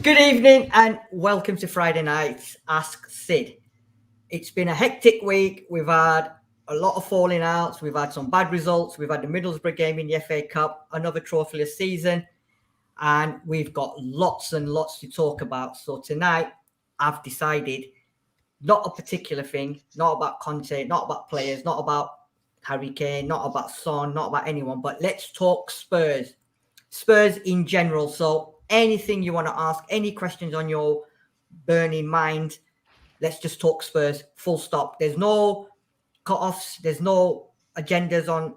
Good evening and welcome to Friday night's Ask Sid. It's been a hectic week. We've had a lot of falling outs. We've had some bad results. We've had the Middlesbrough game in the FA Cup, another trophyless season, and we've got lots and lots to talk about. So tonight, I've decided not a particular thing, not about Conte, not about players, not about Harry Kane, not about Son, not about anyone, but let's talk Spurs. Spurs in general. So anything you want to ask, any questions on your burning mind, let's just talk Spurs, full stop. There's no cut-offs, there's no agendas on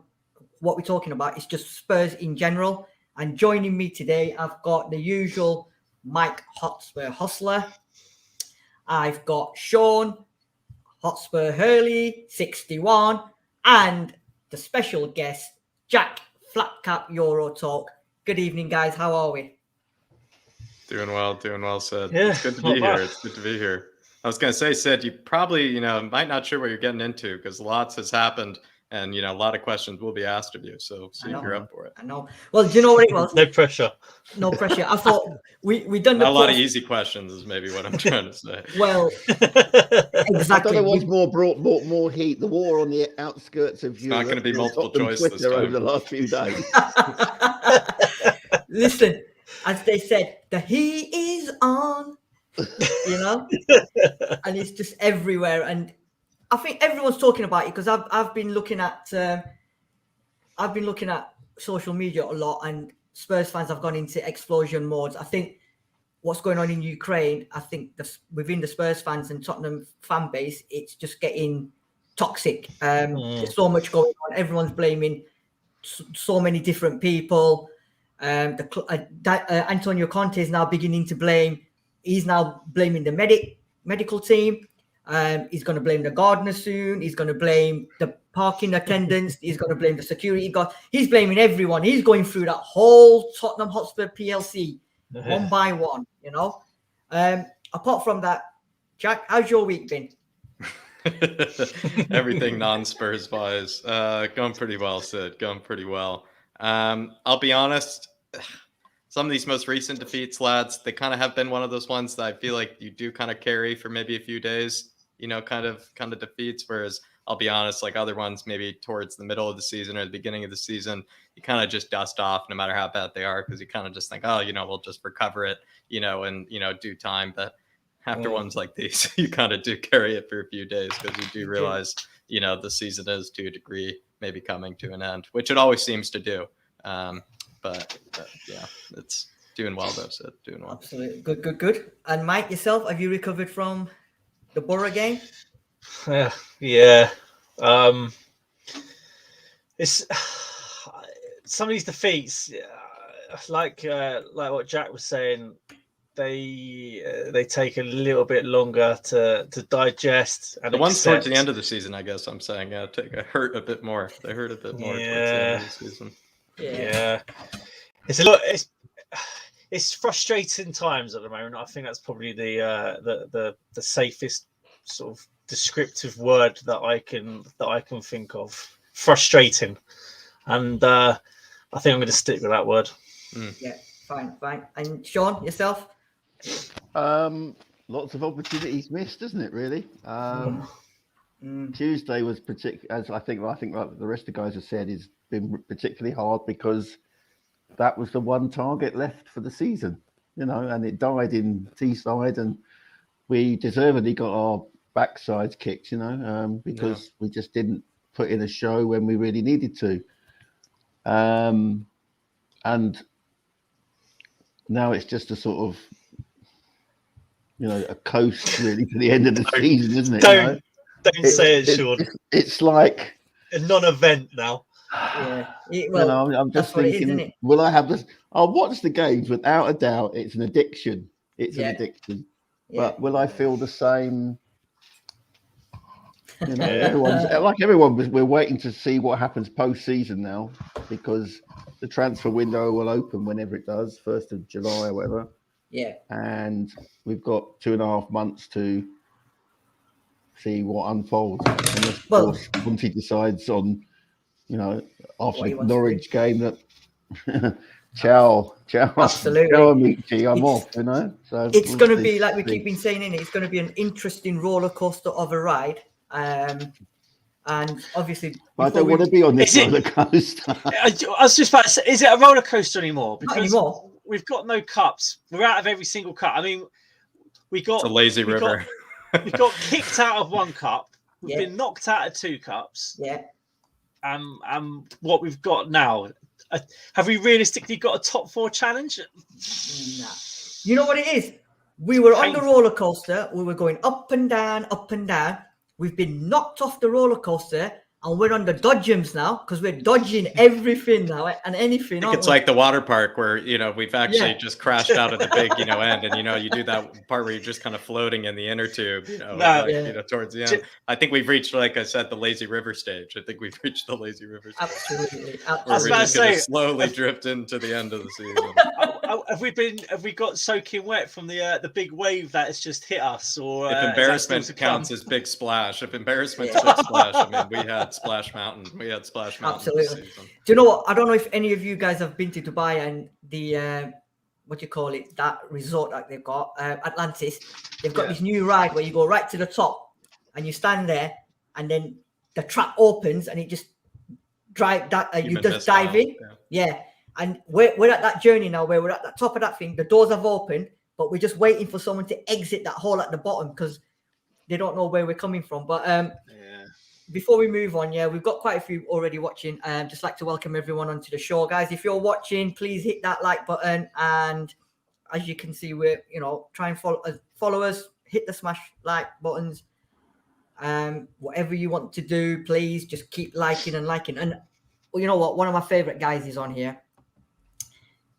what we're talking about. It's just Spurs in general. And joining me today, I've got the usual Mike Hotspur Hustler. I've got Sean Hotspur Hurley, 61, and the special guest, Jack Flatcap Euro Talk. Good evening, guys. How are we? Doing well, Sid. Yeah, it's good to be here. It's good to be here. I was going to say, Sid, you probably, might not sure what you're getting into because lots has happened and, a lot of questions will be asked of you. So see if you're up for it. I know. Well, do you know what it was? No pressure. No pressure. I thought we done a lot of easy questions is maybe what I'm trying to say. Well, exactly. I don't know what's brought more heat, the war on the outskirts of Europe. It's not going to be multiple choice this time. Over the last few days. Listen, as they said, the heat is on, and it's just everywhere. And I think everyone's talking about it because I've been looking at social media a lot, and Spurs fans have gone into explosion modes. I think what's going on in Ukraine, I think within the Spurs fans and Tottenham fan base, it's just getting toxic. There's so much going on. Everyone's blaming so many different people. Antonio Conte is now beginning to blame. He's now blaming the medical team. He's going to blame the gardener soon. He's going to blame the parking attendants. He's going to blame the security guard. He's blaming everyone. He's going through that whole Tottenham Hotspur PLC one by one. Apart from that, Jack, how's your week been? Everything non-Spurs wise, going pretty well, Sid. Going pretty well. I'll be honest, some of these most recent defeats, lads, they kind of have been one of those ones that I feel like you do kind of carry for maybe a few days, kind of defeats. Whereas I'll be honest, like other ones, maybe towards the middle of the season or the beginning of the season, you kind of just dust off no matter how bad they are, because you kind of just think, oh, we'll just recover it, in, due time. But after ones like these, you kind of do carry it for a few days because you do realize, the season is to a degree maybe coming to an end, which it always seems to do. But yeah, it's doing well though. So doing well. Absolutely. Good. And Mike, yourself, have you recovered from the Borough game? Yeah. It's some of these defeats, like what Jack was saying, they take a little bit longer to digest. And the ones towards the end of the season, I guess I'm saying, hurt a bit more. They hurt a bit more towards the end of the season. Yeah. It's frustrating times at the moment. I think that's probably the safest sort of descriptive word that I can think of. Frustrating, and I think I'm going to stick with that word. Yeah, fine. And Sean, yourself? Lots of opportunities missed, isn't it? Really. Tuesday was as I think like the rest of the guys have said, has been particularly hard because that was the one target left for the season, and it died in Teesside, and we deservedly got our backsides kicked, because we just didn't put in a show when we really needed to. And now it's just a sort of, a coast really to the end of the season, isn't it? Don't say it, Sean. It's like a non-event now. Yeah. I'm just thinking, will I have this? I'll watch the games without a doubt. It's an addiction. An addiction. Yeah. But will I feel the same? Everyone, we're waiting to see what happens post-season now, because the transfer window will open whenever it does, 1st of July or whatever. Yeah. And we've got 2.5 months to see what unfolds. Unless, of course, Conte decides on, after the Norwich game that Ciao. Absolutely. Ciao, amici. I'm off, you know. So It's we'll going to see. be, like we keep been saying, it's going to be an interesting roller coaster of a ride. And obviously, I don't want to be on this roller coaster. I was just about to say, is it a roller coaster anymore? Not anymore. We've got no cups. We're out of every single cup. I mean, It's a lazy river. We got kicked out of one cup. We've Yeah. been knocked out of 2 cups. Yeah. What we've got now, have we realistically got a top 4 challenge? Nah. You know what it is? We were on the Painful. roller coaster. We were going up and down, up and down. We've been knocked off the roller coaster, and we're on the dodgems now because we're dodging everything now and anything. I think it's like the water park where, we've actually just crashed out at the big, end, and, you do that part where you're just kind of floating in the inner tube, towards the end. I think we've reached, like I said, the lazy river stage. I think we've reached the lazy river stage. Absolutely. I was We're about just to going say- to slowly drift into the end of the season. Have we got soaking wet from the big wave that has just hit us? Or If embarrassment counts as big splash, if embarrassment's big splash, I mean, we had Splash Mountain. We had Splash Mountain. Absolutely. This season. Do you know what? I don't know if any of you guys have been to Dubai and the what do you call it? That resort that they've got, Atlantis. They've got this new ride where you go right to the top and you stand there, and then the trap opens and it just you just dive in. Yeah. And we're at that journey now where we're at the top of that thing. The doors have opened, but we're just waiting for someone to exit that hole at the bottom because they don't know where we're coming from. But before we move on, we've got quite a few already watching. Just like to welcome everyone onto the show, guys. If you're watching, please hit that like button. And as you can see, we're try and follow us. Hit the smash like buttons. Whatever you want to do, please just keep liking and liking. And you know what? One of my favorite guys is on here.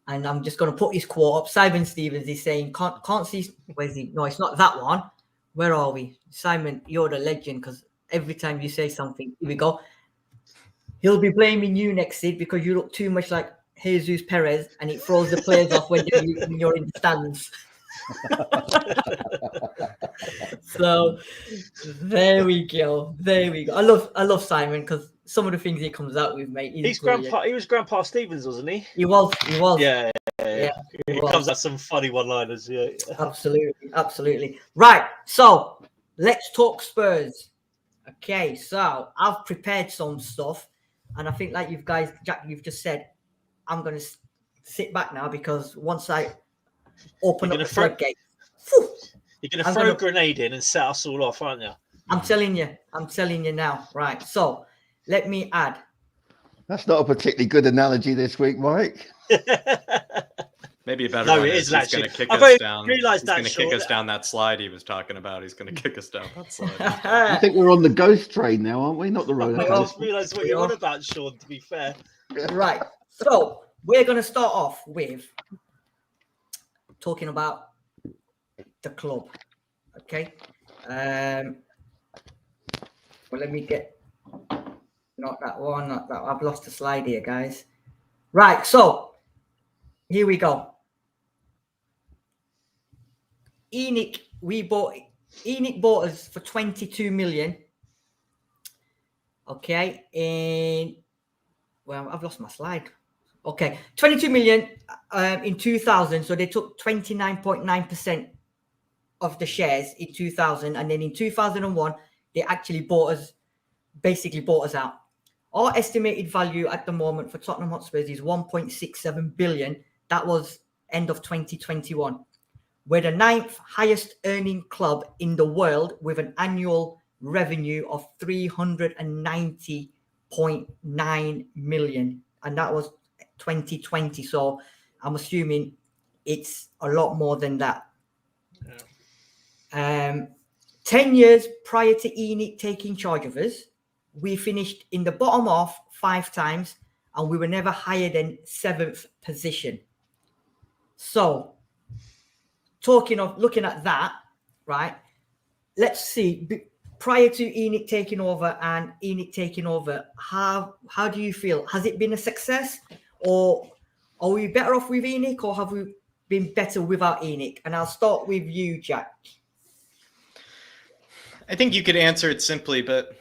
And I'm just going to put his quote up. Simon Stevens is saying, can't see. Where's he? No, it's not that one. Where are we? Simon, you're the legend because every time you say something, here we go. He'll be blaming you next, Sid, because you look too much like Jesus Perez and it throws the players off when you're in the stands. So there we go. I love Simon because some of the things he comes out with, mate. He was Grandpa Stevens, wasn't he? He was. Yeah. He was. comes out some funny one-liners. Yeah. Absolutely. Right. So let's talk Spurs. Okay. So I've prepared some stuff, and I think, like Jack, you've just said, I'm going to sit back now because once I open up the floodgate, you're going to throw a grenade in and set us all off, aren't you? I'm telling you now. Right. So let me add. That's not a particularly good analogy this week, Mike. Maybe a better No, one it is is he's going to kick I've us down. realised He's that, going to kick us down that slide he was talking about. He's going to kick us down that slide. I think we're on the ghost train now, aren't we? Not the roller I coaster. just realised what you're on about, Sean, to be fair. Right. So we're going to start off with talking about the club. Okay. Well, let me get not that one. I've lost the slide here, guys. Right. So here we go. ENIC bought us for 22 million. Okay. I've lost my slide. Okay. 22 million in 2000. So they took 29.9% of the shares in 2000. And then in 2001, they actually bought us out. Our estimated value at the moment for Tottenham Hotspurs is 1.67 billion. That was end of 2021. We're the 9th highest earning club in the world with an annual revenue of 390.9 million. And that was 2020. So I'm assuming it's a lot more than that. Yeah. 10 years prior to ENIC taking charge of us, we finished in the bottom half 5 times and we were never higher than 7th position. So looking at that, right, let's see, prior to ENIC taking over and ENIC taking over, how do you feel? Has it been a success, or are we better off with ENIC, or have we been better without ENIC? And I'll start with you, Jack. I think you could answer it simply, but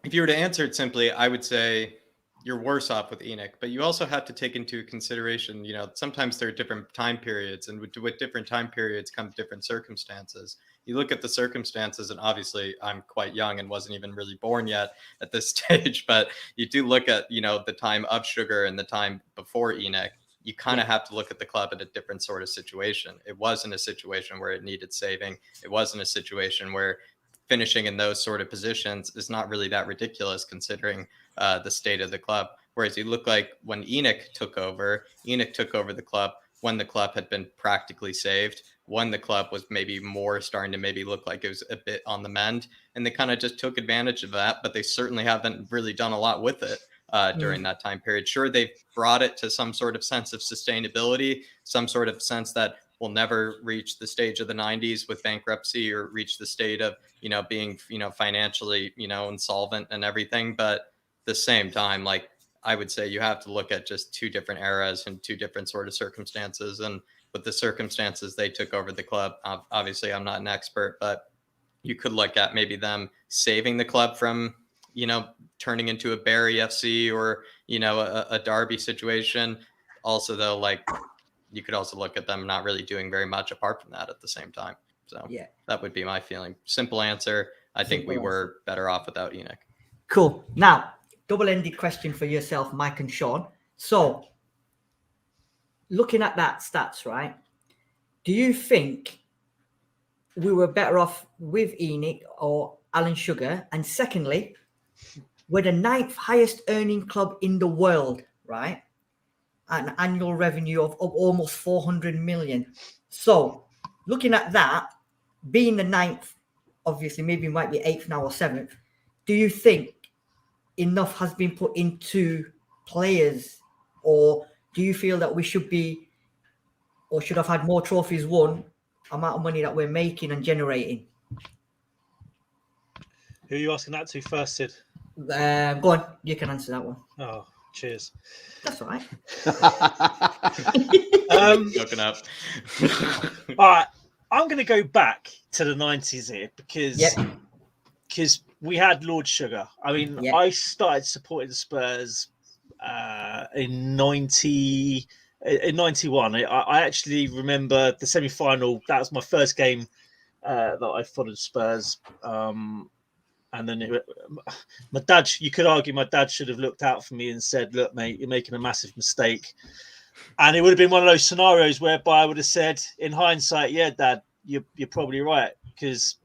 if you were to answer it simply, I would say you're worse off with Enoch, but you also have to take into consideration, sometimes there are different time periods, and with different time periods come different circumstances. You look at the circumstances, and obviously I'm quite young and wasn't even really born yet at this stage, but you do look at, the time of Sugar and the time before Enoch. You kind of have to look at the club at a different sort of situation. It wasn't a situation where it needed saving. It wasn't a situation where finishing in those sort of positions is not really that ridiculous considering the state of the club. Whereas you look like when Enoch took over the club when the club had been practically saved, when the club was maybe more starting to maybe look like it was a bit on the mend, and they kind of just took advantage of that, but they certainly haven't really done a lot with it during that time period. Sure, they've brought it to some sort of sense of sustainability, some sort of sense that we'll never reach the stage of the 90s with bankruptcy or reach the state of, being, financially, insolvent and everything. But at the same time, like, I would say you have to look at just two different eras and two different sort of circumstances. And with the circumstances they took over the club, obviously I'm not an expert, but you could look at maybe them saving the club from, turning into a Barry FC or, a Derby situation. Also, though, like, you could also look at them not really doing very much apart from that at the same time. So that would be my feeling. Simple answer. I think we were better off without Enoch. Cool. Now, double-ended question for yourself, Mike and Sean. So, looking at that stats, right? Do you think we were better off with Enoch or Alan Sugar? And secondly, we're the 9th highest earning club in the world, right? An annual revenue of almost 400 million. So, looking at that, being the 9th, obviously, maybe it might be 8th now or 7th. Do you think enough has been put into players, or do you feel that we should be, or should have had more trophies won, amount of money that we're making and generating? Who are you asking that to first, Sid? Go on, you can answer that one. Oh, cheers. That's all right. Joking up. All right, I'm going to go back to the 90s here because we had Lord Sugar. I mean, I started supporting the Spurs in 91. I actually remember the semi-final. That was my first game that I followed Spurs. And then my dad, you could argue my dad should have looked out for me and said, look, mate, you're making a massive mistake. And it would have been one of those scenarios whereby I would have said, in hindsight, yeah, Dad, you're probably right. Because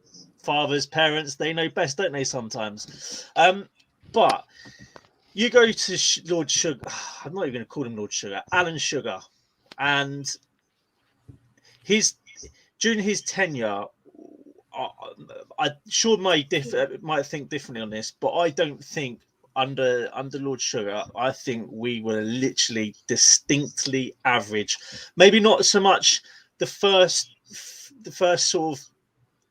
fathers, parents, they know best, don't they, sometimes? But you go to Lord Sugar, I'm not even going to call him Lord Sugar, Alan Sugar. And during his tenure, Sean might think differently on this, but I don't think under Lord Sugar, I think we were literally distinctly average. Maybe not so much the first sort of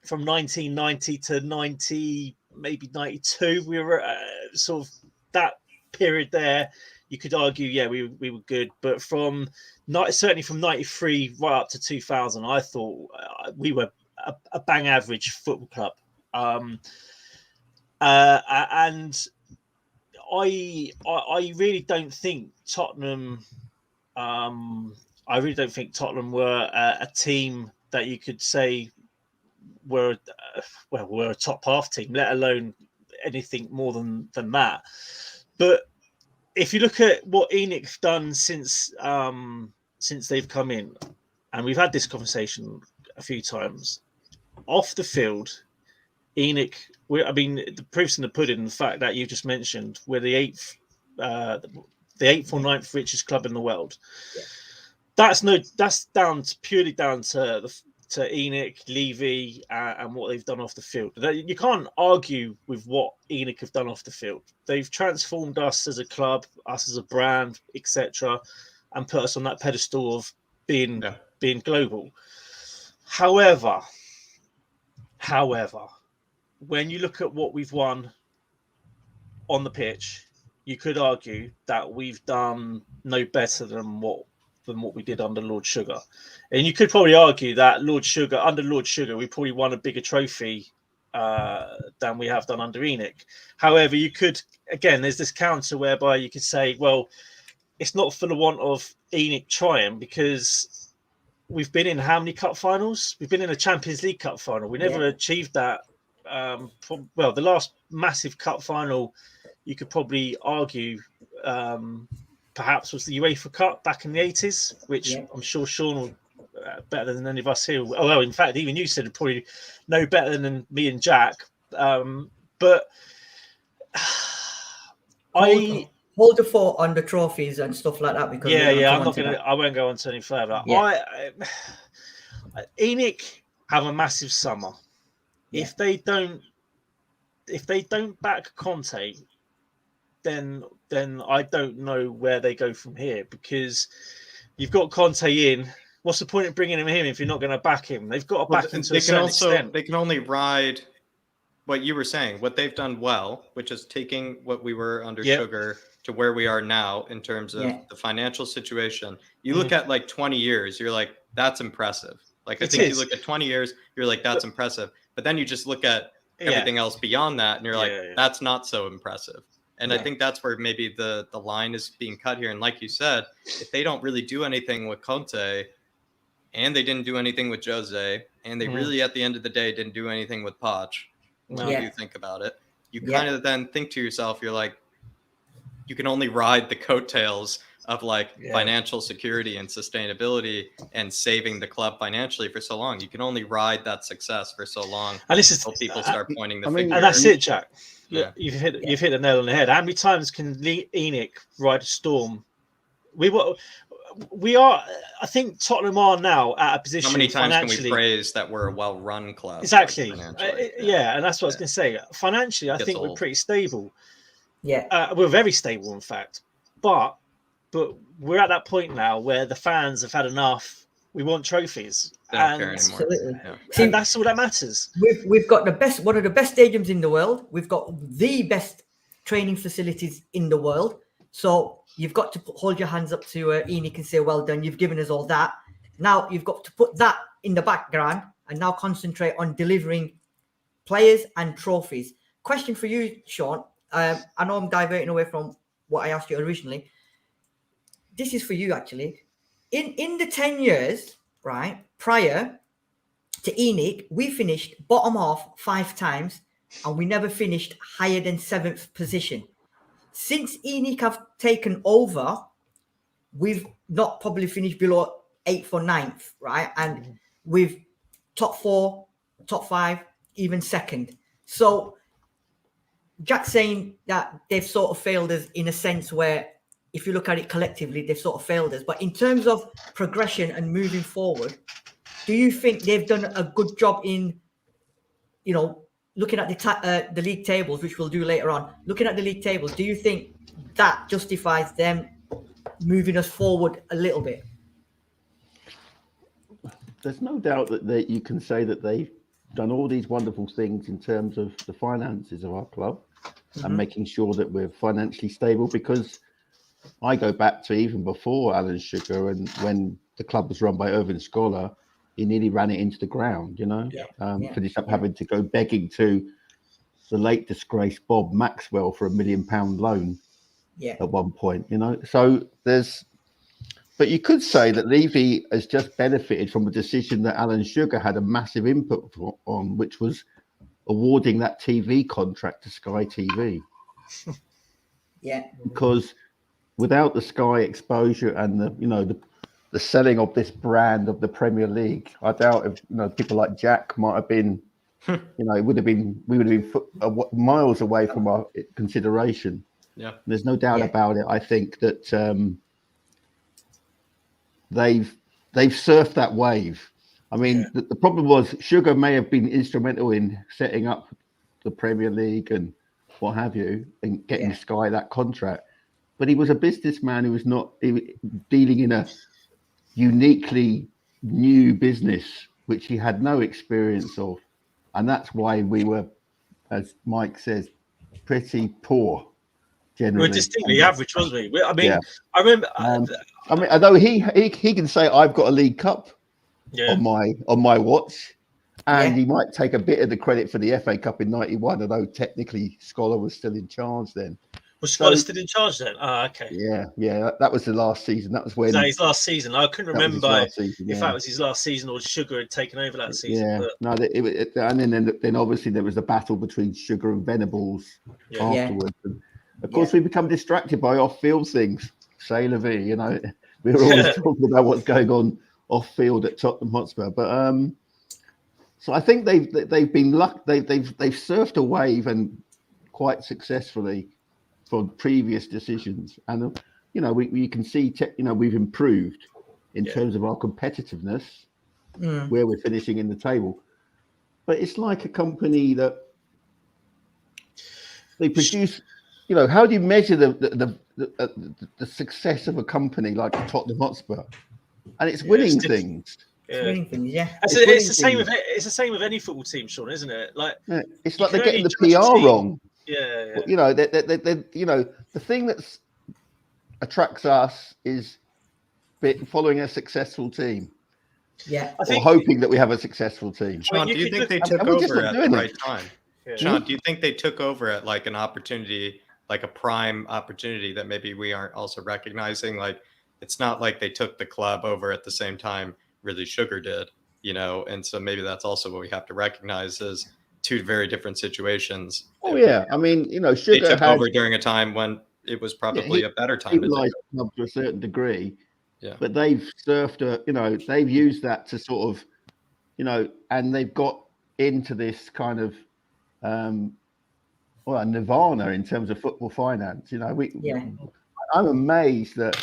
from 1990 to 90, maybe 92. We were sort of that period there. You could argue, yeah, we were good, but certainly from 93 right up to 2000, I thought we were a bang average football club. And I really don't think Tottenham. I really don't think Tottenham were a team that you could say were a top half team, let alone anything more than that. But if you look at what Enoch's done since they've come in, and we've had this conversation a few times, off the field, Enoch. The proof's in the pudding. The fact that you just mentioned, we're the 8th or 9th richest club in the world. Yeah. That's purely down to Enoch, Levy, and what they've done off the field. You can't argue with what Enoch have done off the field. They've transformed us as a club, us as a brand, etc., and put us on that pedestal of being global. However, when you look at what we've won on the pitch, you could argue that we've done no better than what we did under Lord Sugar. And you could probably argue that under Lord Sugar, we probably won a bigger trophy than we have done under ENIC. However, you could, again, there's this counter whereby you could say, well, it's not for the want of ENIC trying, because we've been in how many cup finals? We've been in a Champions League cup final. We never achieved that. Well, the last massive cup final, you could probably argue, perhaps was the UEFA Cup back in the 80s, which I'm sure Sean will better than any of us here. Oh, well, in fact, even you said probably no better than me and Jack. But hold the fort on the trophies and stuff like that, because I won't go on to any further. ENIC have a massive summer. If they don't back Conte, then I don't know where they go from here, because you've got Conte in. What's the point of bringing him in if you're not going to back him? They've got to back him to a certain extent. They can only ride what you were saying, what they've done well, which is taking what we were under Sugar to where we are now in terms of the financial situation. You look at like 20 years, you're like, that's impressive. Like, I think you look at 20 years, you're like, that's impressive. But then you just look at everything else beyond that, and you're like, that's not so impressive. And I think that's where maybe the line is being cut here. And like you said, if they don't really do anything with Conte, and they didn't do anything with Jose, and they really, at the end of the day, didn't do anything with Poch, when you think about it, you kind of then think to yourself, you're like, you can only ride the coattails of like financial security and sustainability and saving the club financially for so long. You can only ride that success for so long until people start pointing the finger. And that's it, Jack. Yeah. You've hit the nail on the head. How many times can ENIC ride a storm? We are. I think Tottenham are now at a position. How many times can we praise that we're a well-run club? Exactly. And that's what I was going to say. Financially, I think we're pretty stable. Yeah, we're very stable, in fact. But we're at that point now where the fans have had enough. We want trophies. They don't care anymore. And that's all that matters. We've got one of the best stadiums in the world. We've got the best training facilities in the world. So you've got to hold your hands up to ENIC and say, well done, you've given us all that. Now you've got to put that in the background and now concentrate on delivering players and trophies. Question for you, Sean. I know I'm diverting away from what I asked you originally. This is for you, actually. In the 10 years, right, prior to ENIC, we finished bottom half 5 times, and we never finished higher than 7th position. Since ENIC have taken over, we've not probably finished below 8th or 9th, right? And with top 4, top 5, even 2nd. So Jack's saying that they've sort of failed us in a sense where, if you look at it collectively, they've sort of failed us. But in terms of progression and moving forward, do you think they've done a good job in, looking at the league tables, which we'll do later on, looking at the league tables, do you think that justifies them moving us forward a little bit? There's no doubt that you can say that they've done all these wonderful things in terms of the finances of our club and making sure that we're financially stable, because I go back to even before Alan Sugar, and when the club was run by Irvin Scholar, he nearly ran it into the ground, finished up having to go begging to the late disgraced Bob Maxwell for £1 million loan at one point, So but you could say that Levy has just benefited from a decision that Alan Sugar had a massive input on, which was awarding that TV contract to Sky TV. Because without the Sky exposure and the selling of this brand of the Premier League, I doubt if people like Jack might have been, we would have been miles away from our consideration. Yeah, there's no doubt about it. I think that they've surfed that wave. I mean, the problem was Sugar may have been instrumental in setting up the Premier League and what have you, and getting Sky that contract. But he was a businessman who was not dealing in a uniquely new business, which he had no experience of. And that's why we were, as Mike says, pretty poor generally. We're distinctly average, wasn't we? I remember. Although he can say, I've got a League Cup on my watch. And he might take a bit of the credit for the FA Cup in '91, although technically Scholar was still in charge then. Was Scholar still in charge then? Oh, okay. Yeah. That was the last season. That was when his last season. I couldn't remember if that was his last season or Sugar had taken over that season. Yeah, but... no, and then obviously there was the battle between Sugar and Venables afterwards. And of course, we become distracted by off-field things. C'est la vie, we're always talking about what's going on off-field at Tottenham Hotspur. But so I think they've been they've surfed a wave and quite successfully for previous decisions, and we can see we've improved in terms of our competitiveness, where we're finishing in the table. But it's like a company that they produce. How do you measure the success of a company like Tottenham Hotspur? And it's winning things. Yeah. Winning things, It's the same with any football team, Sean, isn't it? It's like they're getting the PR wrong. Yeah. The thing that attracts us is following a successful team. Yeah. Or hoping that we have a successful team. Sean, do you think they took over at the right time? Yeah. Sean, do you think they took over at like an opportunity, like a prime opportunity that maybe we aren't also recognizing? Like, it's not like they took the club over at the same time really Sugar did, and so maybe that's also what we have to recognize is two very different situations. Oh yeah, I mean, Sugar they took over during a time when it was probably a better time to a certain degree. Yeah, but they've surfed they've used that to sort of, and they've got into this kind of nirvana in terms of football finance. I'm amazed that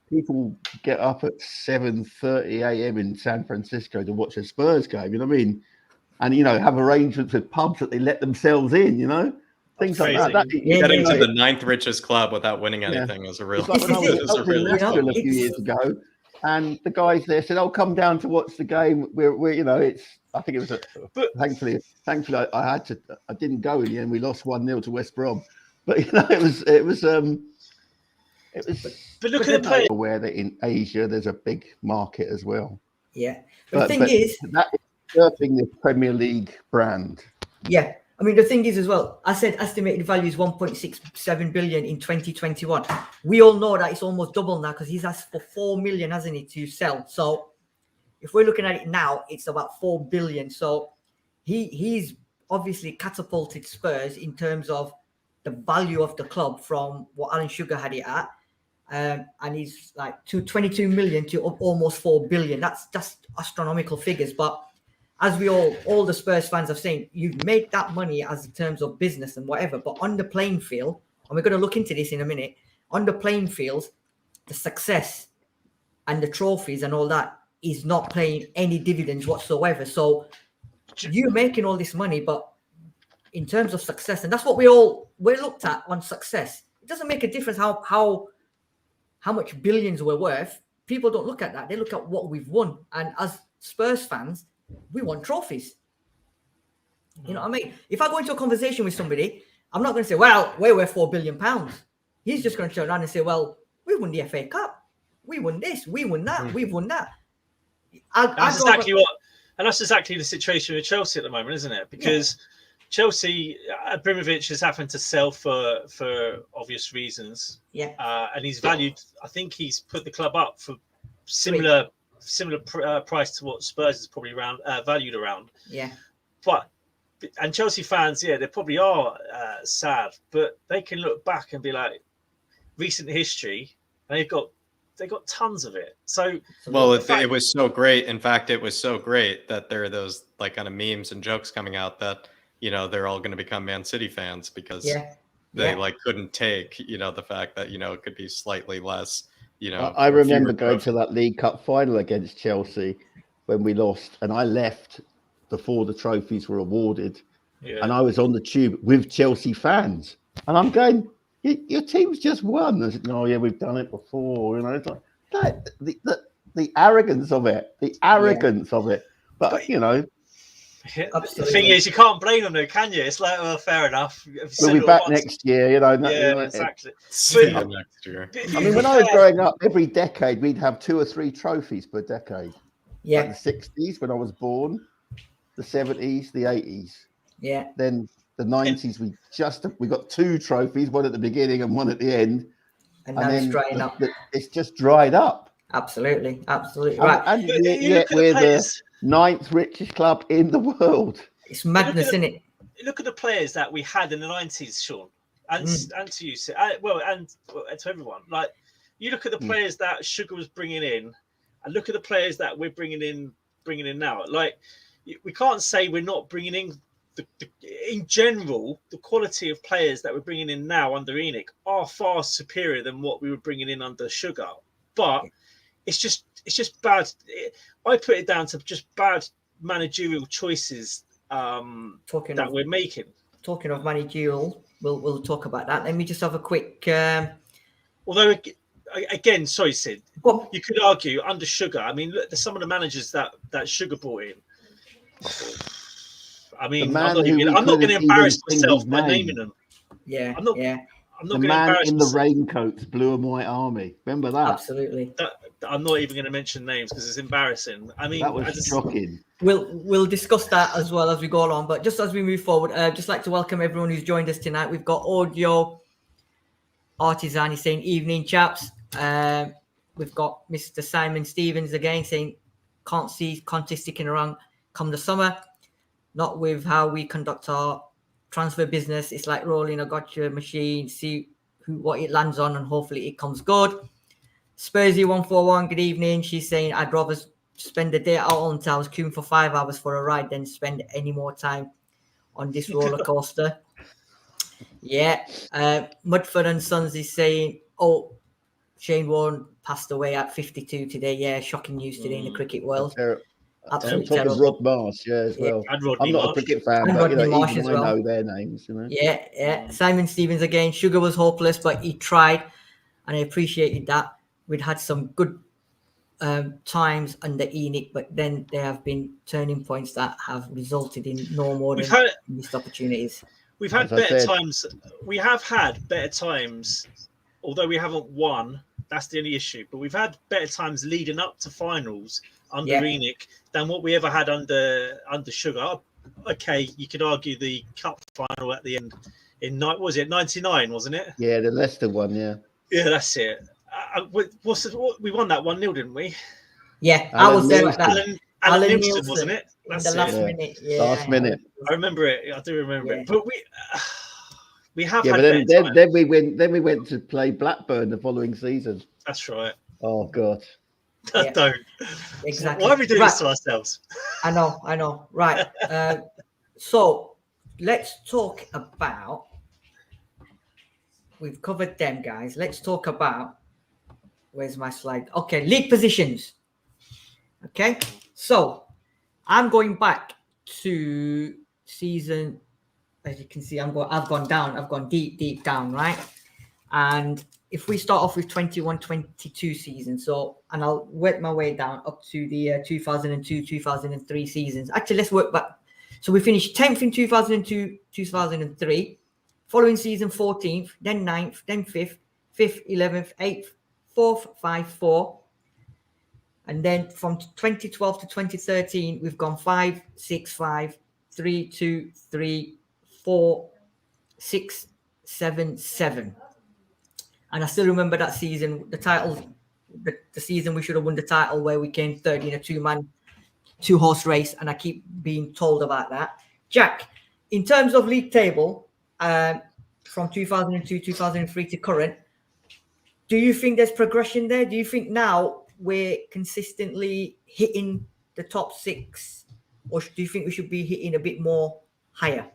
people get up at 7:30 a.m. in San Francisco to watch a Spurs game. You know what I mean? And have arrangements with pubs that they let themselves in. Things like that. Getting to the 9th richest club without winning anything is a real. It's like when I was in Nashville a few years ago, and the guys there said, "Oh, come down to watch the game." We're it's. I think it was. Thankfully, I didn't go in the end. We lost 1-0 to West Brom, but it was. But look at the play. Aware that in Asia there's a big market as well. Yeah, but the thing is that is surfing the Premier League brand. Yeah. I mean, the thing is as well, I said estimated value is 1.67 billion in 2021. We all know that it's almost double now because he's asked for 4 million, hasn't he, to sell. So if we're looking at it now, it's about 4 billion. So he's obviously catapulted Spurs in terms of the value of the club from what Alan Sugar had it at. And he's like 22 million to almost 4 billion. That's just astronomical figures. But as we all the Spurs fans have seen, you've made that money as in terms of business and whatever. But on the playing field, and we're going to look into this in a minute, on the playing field, the success and the trophies and all that is not paying any dividends whatsoever. So you're making all this money, but in terms of success, and that's what we're looked at on success. It doesn't make a difference how much billions we're worth. People don't look at that. They look at what we've won. And as Spurs fans, we won trophies. You know what I mean? If I go into a conversation with somebody, I'm not going to say, well, we're worth £4 billion. He's just going to turn around and say, well, we won the FA Cup. We won this. We won that. We've won that. That's exactly the situation with Chelsea at the moment, isn't it? Because Chelsea, Abramovich has happened to sell for obvious reasons. Yeah. And he's valued, I think he's put the club up for similar price to what Spurs is probably valued around. Yeah. And Chelsea fans, they probably are sad, but they can look back and be like, recent history, and they got tons of it. So, well, it was so great. In fact, it was so great that there are those like kind of memes and jokes coming out that they're all going to become Man City fans because they like couldn't take the fact that it could be slightly less. I remember going to that League Cup final against Chelsea when we lost, and I left before the trophies were awarded, and I was on the tube with Chelsea fans, and I'm going, "Your team's just won." I said, "No, we've done it before." It's like the arrogance of it, But the thing is, you can't blame them, though, can you? It's like, well, fair enough. We'll be back next year, exactly. Next year. I mean, when I was growing up, every decade we'd have 2 or 3 trophies per decade. Yeah. Like the 60s when I was born, the 70s, the 80s. Yeah. Then the 90s, we got 2 trophies, one at the beginning and one at the end. And now it's drying up. It's just dried up. Absolutely. Right. And yet we're the 9th richest club in the world. It's madness, isn't it? Look at the players that we had in the 90s, Sean, and to you, Sid, and to everyone. Like, you look at the players that Sugar was bringing in, and look at the players that we're bringing in now. Like, we can't say we're not bringing in. In general, the quality of players that we're bringing in now under ENIC are far superior than what we were bringing in under Sugar. But it's just bad. I put it down to just bad managerial choices we're making. Talking of managerial, we'll talk about that. Let me just have a quick. Although, again, sorry, Sid, Well, you could argue under Sugar. I mean, look, some of the managers that Sugar brought in. I mean, I'm not going to embarrass myself by naming them. Yeah, I'm not the man in the raincoats, blue and white army. Remember that? Absolutely. I'm not even going to mention names because it's embarrassing. I mean, that was shocking. We'll discuss that as well as we go along. But just as we move forward, just like to welcome everyone who's joined us tonight. We've got Audio Artisan saying evening, chaps. We've got Mr. Simon Stevens again saying can't see Conte sticking around come the summer. Not with how we conduct our transfer business. It's like rolling a gotcha machine, see what it lands on, and hopefully it comes good. Spursy141, good evening. She's saying, I'd rather spend the day out on towers queuing for 5 hours for a ride than spend any more time on this roller coaster. Yeah. Mudford and Sons is saying, Shane Warne passed away at 52 today. Yeah, shocking news today in the cricket world. Absolutely terrible. Rod Marsh, as well. I'm not a cricket fan, but even I know their names. Yeah. Simon Stevens again. Sugar was hopeless, but he tried, and I appreciated that. We'd had some good times under ENIC, but then there have been turning points that have resulted in no more than missed opportunities. We've had better times. We have had better times, although we haven't won. That's the only issue. But we've had better times leading up to finals under ENIC than what we ever had under Sugar. Okay, you could argue the cup final at the end in was it 99, wasn't it? Yeah, the Leicester one. Yeah, that's it. We won that 1-0, didn't we? Yeah, I was there. Alan Nielsen, wasn't it? That's the last minute. Yeah, last minute. I remember it. I do remember it. But we have. Yeah, had but then we went. Then we went to play Blackburn the following season. That's right. Oh God. Yeah. Don't. Exactly. Why are we doing this to ourselves? I know. Right. So let's talk about. We've covered them, guys. Let's talk about. Where's my slide? Okay, league positions. Okay, so I'm going back to season. As you can see, I've gone down. I've gone deep down, right? And if we start off with 21-22 season, and I'll work my way down up to the 2002-2003 seasons. Actually, let's work back. So we finished 10th in 2002-2003. Following season 14th, then 9th, then 5th, 11th, 8th, 4th, 5th, 4. And then from 2012 to 2013, we've gone 5, 6, 5, 3, 2, 3, 4, 6, 7, 7. And I still remember that season, the title, the season we should have won the title where we came third in a 2-horse race. And I keep being told about that. Jack, in terms of league table, from 2002, 2003 to current, do you think there's progression there? Do you think now we're consistently hitting the top 6? Or do you think we should be hitting a bit more higher?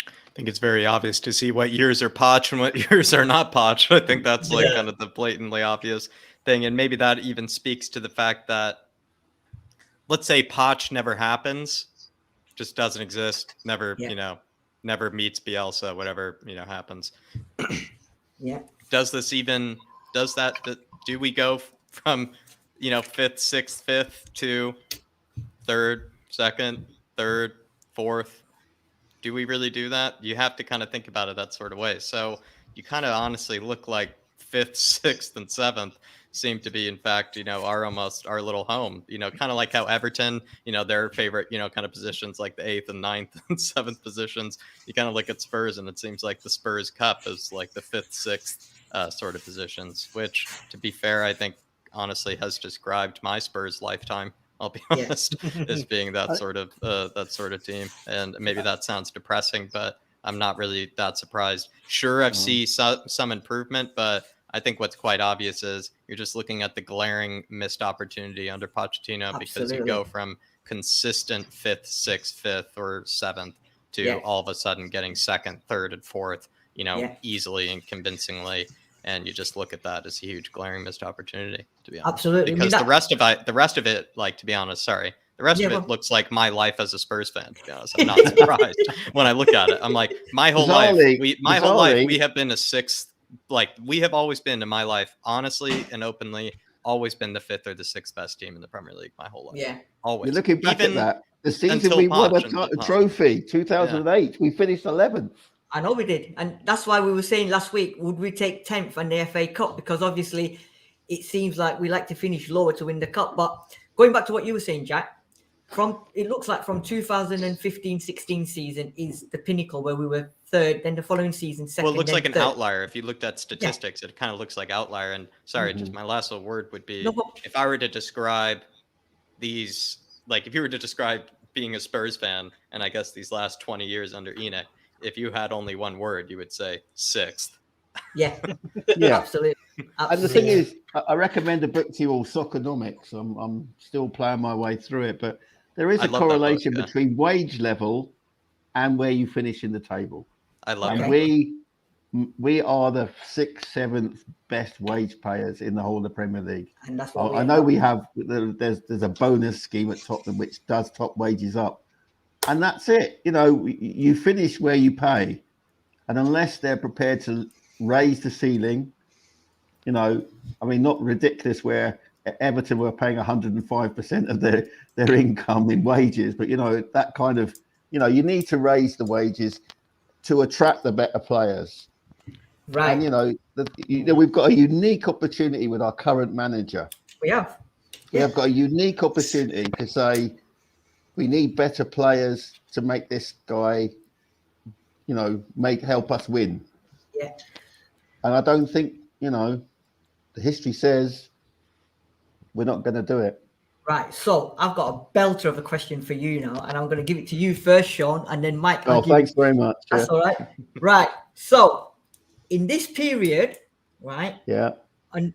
I think it's very obvious to see what years are Poch and what years are not Poch. I think that's kind of the blatantly obvious thing. And maybe that even speaks to the fact that, let's say Poch never happens, just doesn't exist, never, never meets Bielsa, whatever, happens. Yeah. Do we go from, 5th, 6th, 5th to 3rd, 2nd, 3rd, 4th? Do we really do that? You have to kind of think about it that sort of way. So you kind of honestly look like 5th, 6th, and 7th seem to be, in fact, our little home. Kind of like how Everton, their favorite, kind of positions like the 8th and 9th and 7th positions. You kind of look at Spurs, and it seems like the Spurs Cup is like the 5th, 6th sort of positions. Which, to be fair, I think honestly has described my Spurs lifetime. I'll be honest, as being that sort of team, and maybe that sounds depressing, but I'm not really that surprised. Sure, I've seen some improvement, but I think what's quite obvious is you're just looking at the glaring missed opportunity under Pochettino, because you go from consistent 5th, 6th, 5th, or 7th to all of a sudden getting 2nd, 3rd, and 4th, easily and convincingly. And you just look at that as a huge glaring missed opportunity, to be honest. Absolutely. Because the rest of it, like, to be honest, the rest of it looks like my life as a Spurs fan, to be honest. I'm not surprised when I look at it. I'm like, my whole life, we have been a 6th. Like, we have always been, in my life, honestly and openly, always been the 5th or the 6th best team in the Premier League my whole life. Yeah. Always. You're looking back at that. The season we won a trophy, 2008, we finished 11th. I know we did. And that's why we were saying last week, would we take 10th and the FA Cup? Because obviously it seems like we like to finish lower to win the cup. But going back to what you were saying, Jack, it looks like from 2015-16 season is the pinnacle, where we were 3rd, then the following season 2nd. Well, it looks like an 3rd. Outlier. If you looked at statistics, it kind of looks like outlier. And sorry, just my last little word would be, if I were to describe these, like, if you were to describe being a Spurs fan, and I guess these last 20 years under Enoch, if you had only one word, you would say 6th. Yeah, absolutely. And the thing is, I recommend a book to you all, Soccernomics. I'm still playing my way through it, but there is a correlation between wage level and where you finish in the table. I love it. We are the 6th, 7th best wage payers in the whole of the Premier League. And that's what I know we have. There's a bonus scheme at Tottenham which does top wages up. And that's it. You finish where you pay. And unless they're prepared to raise the ceiling, not ridiculous where Everton were paying 105% of their income in wages. But, that kind of, you need to raise the wages to attract the better players. Right. And, we've got a unique opportunity with our current manager. We have. We have got a unique opportunity to say, we need better players to make this guy, help us win. Yeah. And I don't think, the history says we're not going to do it. Right. So I've got a belter of a question for you now, and I'm going to give it to you first, Sean, and then Mike. Thanks very much. That's all right. Right. So in this period, right? Yeah. And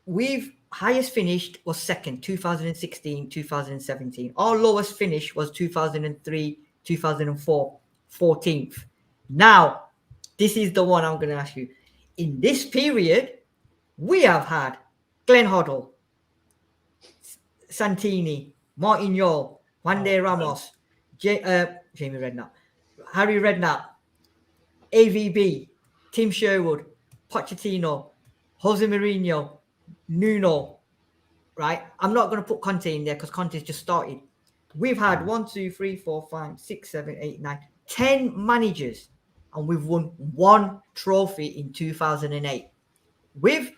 we've highest finished was 2nd, 2016, 2017. Our lowest finish was 2003, 2004, 14th. Now, this is the one I'm going to ask you. In this period, we have had Glenn Hoddle, Santini, Martin Yole, Juan de Ramos, Jamie Redknapp, Harry Redknapp, AVB, Tim Sherwood, Pochettino, Jose Mourinho, Nuno, right? I'm not going to put Conte in there because Conte's just started. We've had 1, 2, 3, 4, 5, 6, 7, 8, 9, 10 managers, and we've won 1 trophy in 2008. With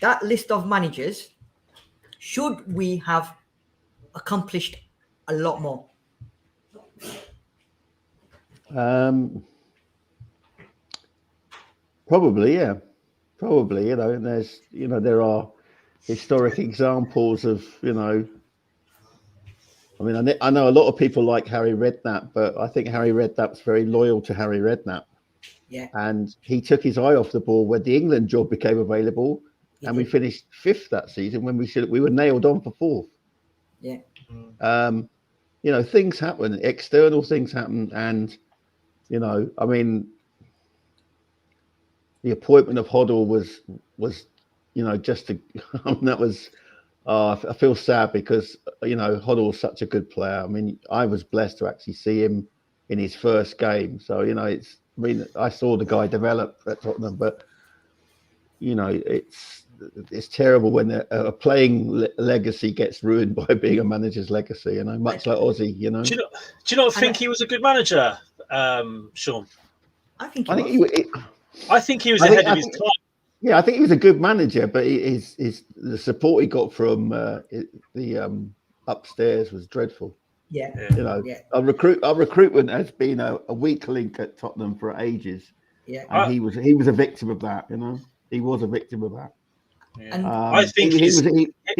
that list of managers, should we have accomplished a lot more? Probably, yeah. Probably, and there's, there are historic examples of, I know a lot of people like Harry Redknapp, but I think Harry Redknapp's very loyal to Harry Redknapp. Yeah. And he took his eye off the ball when the England job became available, and we finished 5th that season when we were nailed on for 4th. Yeah. Things happen, external things happen, and the appointment of Hoddle was just that was. I feel sad because Hoddle was such a good player. I was blessed to actually see him in his first game. So I saw the guy develop at Tottenham, but it's terrible when a playing legacy gets ruined by being a manager's legacy. Much like Ozzy. Do you not think he was a good manager, Sean? I think he was ahead of his time. Yeah, I think he was a good manager, but the support he got from the upstairs was dreadful. Yeah. You know, Yeah. our recruitment has been a weak link at Tottenham for ages, Yeah. and he was a victim of that. You know, he was a victim of that. Yeah. And I think he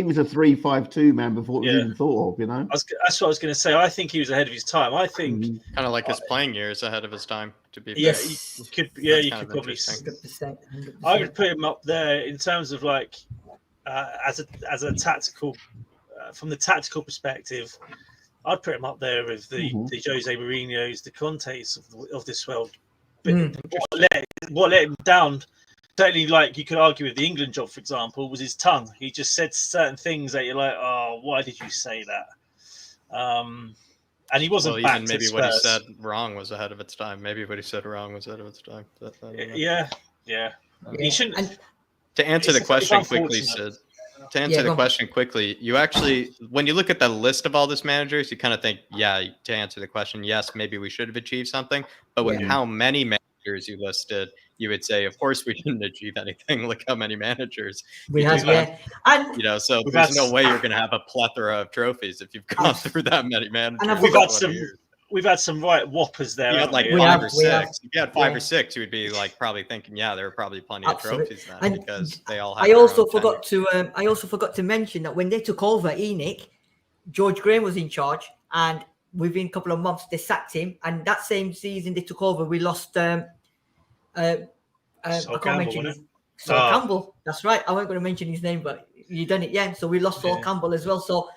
was a 3-5-2 man before it was even thought of. You know, that's what I was going to say. I think he was ahead of his time. I think kind of like his playing years ahead of his time. To be yes, you could probably. 100%. I would put him up there in terms of like as a tactical, from the tactical perspective. I'd put him up there with the Jose Mourinho's, the Contes of this world. But what let him down, certainly, like you could argue with the England job, for example, was his tongue. He just said certain things that you're like, oh, why did you say that? And he wasn't back even maybe to what he Spurs. said wrong was ahead of its time. Maybe what he said wrong was ahead of its time. Yeah. He shouldn't. And to answer the question quickly, unfortunate. Sid. To answer the question quickly, you actually, when you look at the list of all these managers, you kind of think, to answer the question, yes, maybe we should have achieved something. But with how many managers you listed, you would say, of course, we didn't achieve anything. Look how many managers we have. And so there's no way you're going to have a plethora of trophies if you've gone through that many managers. And we've had some right whoppers there. You had like five or six. If you had 5 or 6, you would be like probably thinking, there were probably plenty of trophies then, because they all had. I also forgot to mention that when they took over ENIC, George Graham was in charge, and within a couple of months they sacked him. And that same season they took over, we lost. I can't mention his Campbell. That's right. I wasn't going to mention his name, but you done it. So we lost Saul Campbell as well. So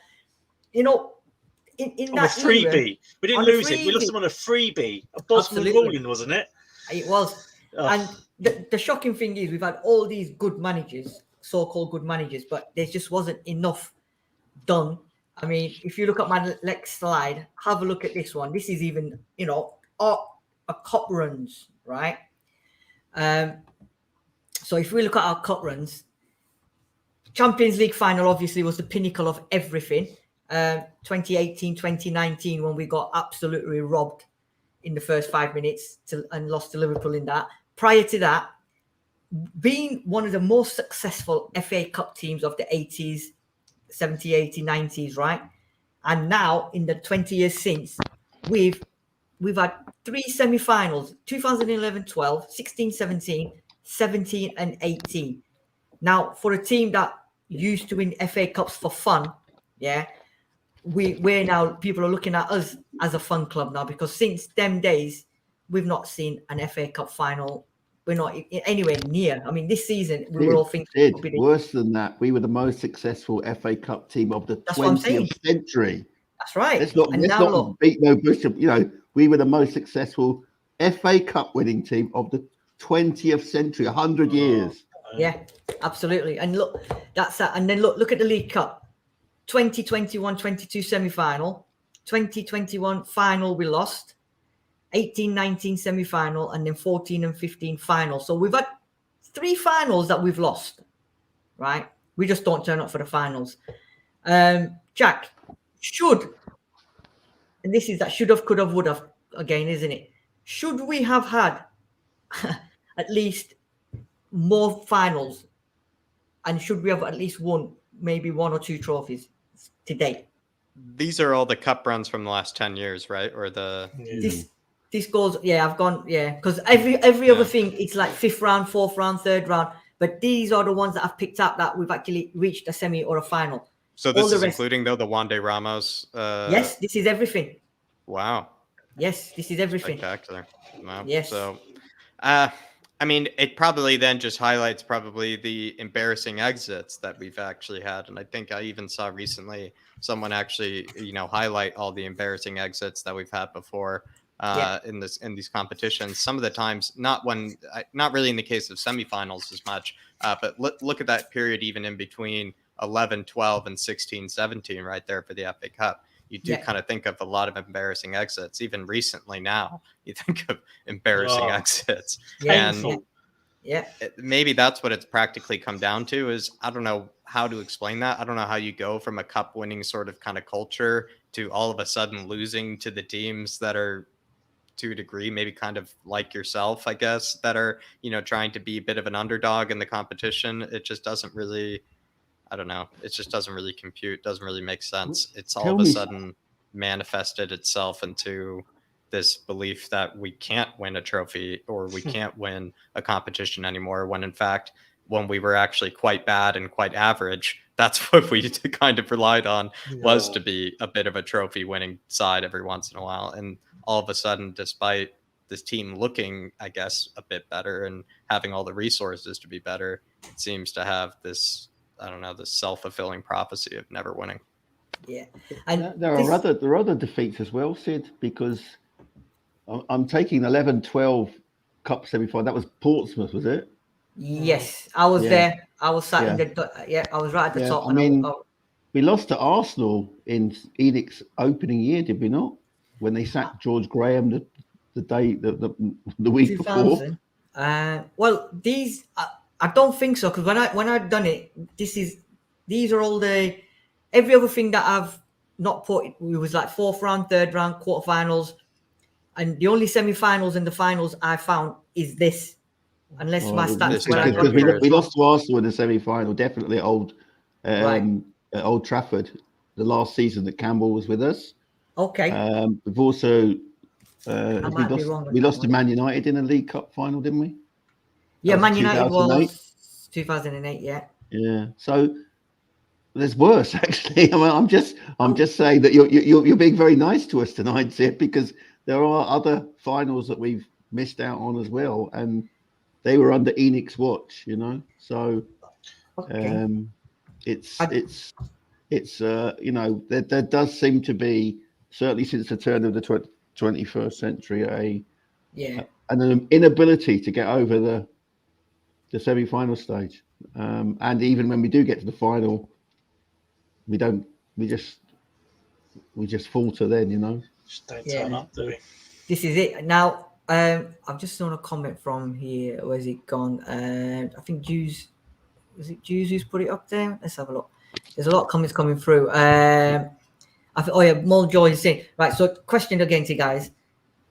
in that freebie, era, we didn't lose it. We lost him on a freebie. A Bosman ruling, wasn't it? It was. And the shocking thing is, we've had all these good managers, so-called good managers, but there just wasn't enough done. I mean, if you look at my next slide, have a look at this one. This is even, a cup runs, right? So if we look at our cup runs, Champions League final obviously was the pinnacle of everything. 2018, 2019, when we got absolutely robbed in the first 5 minutes and lost to Liverpool in that. Prior to that, being one of the most successful FA Cup teams of the 80s, 70s, 80s, 90s, right? And now in the 20 years since, we've had 3 semi-finals, 2011-12, 16-17, 17 and 18. Now, for a team that used to win FA Cups for fun, we're now, people are looking at us as a fun club now, because since them days, we've not seen an FA Cup final. We're not anywhere near. I mean, this season, we were all thinking... worse than that, we were the most successful FA Cup team of the 20th century. That's right. Let's not beat no Bishop. We were the most successful FA Cup winning team of the 20th century, 100 years. Yeah, absolutely. And look, that's that. And then look at the League Cup. 2021-22 semi-final, 2021 final we lost, 18-19 semi-final, and then 14 and 15 final. So we've had 3 finals that we've lost, right? We just don't turn up for the finals. Jack, and this is that should have, could have, would have again, isn't it? Should we have had at least more finals, and should we have at least won maybe 1 or 2 trophies today? These are all the cup runs from the last 10 years, right? Or the this goes, I've gone, because every other thing, it's like 5th round, 4th round, 3rd round, but these are the ones that I've picked up that we've actually reached a semi or a final. So this is including though the Wande Ramos. Yes, this is everything. Wow. Yes, this is everything. Spectacular. Wow. Yes. So, I mean, it probably then just highlights probably the embarrassing exits that we've actually had. And I think I even saw recently someone actually, highlight all the embarrassing exits that we've had before in these competitions. Some of the times, not really in the case of semifinals as much, but look at that period even in between 11, 12 and 16, 17 right there for the FA Cup. You do kind of think of a lot of embarrassing exits. Even recently now, you think of embarrassing exits. And maybe that's what it's practically come down to is, I don't know how to explain that. I don't know how you go from a cup winning sort of kind of culture to all of a sudden losing to the teams that are to a degree, maybe kind of like yourself, I guess, that are, trying to be a bit of an underdog in the competition. It just doesn't really, I don't know. It just doesn't really compute, doesn't really make sense. It's all of a sudden manifested itself into this belief that we can't win a trophy or we can't win a competition anymore, when in fact, when we were actually quite bad and quite average, that's what we kind of relied on, was to be a bit of a trophy winning side every once in a while. And all of a sudden, despite this team looking, I guess, a bit better and having all the resources to be better, it seems to have this, I don't know, this self-fulfilling prophecy of never winning. Yeah. And there are other defeats as well, Sid, because I'm taking 11-12 Cup semi-final. That was Portsmouth, was it? Yes, I was there. I was sat in the I was right at the top. I mean, we lost to Arsenal in Edic's opening year, did we not? When they sacked George Graham the week before. Well, these I don't think so, because when I've done it, these are all every other thing that I've not put. It was like 4th round, 3rd round, quarterfinals, and the only semi-finals and the finals I found is this. Unless my stats, we lost to Arsenal in the semi-final, definitely at Old Trafford, the last season that Campbell was with us. Okay. We've also we lost to Man United in a League Cup final, didn't we? Yeah, Man United was 2008. Yeah. Yeah. So there's worse, actually. I mean, I'm just saying that you're being very nice to us tonight, Sid, because there are other finals that we've missed out on as well, and they were under Enix's watch, So it's there does seem to be, certainly since the turn of the 21st century, an inability to get over the semi-final stage, and even when we do get to the final, we just falter then, Just don't turn up, do we? This is it now. I've just seen a comment from here. Where's it gone? I think Jews. Was it Jews who's put it up there? Let's have a look. There's a lot of comments coming through. I think. Mull Joy is saying, right. So, question again to you guys.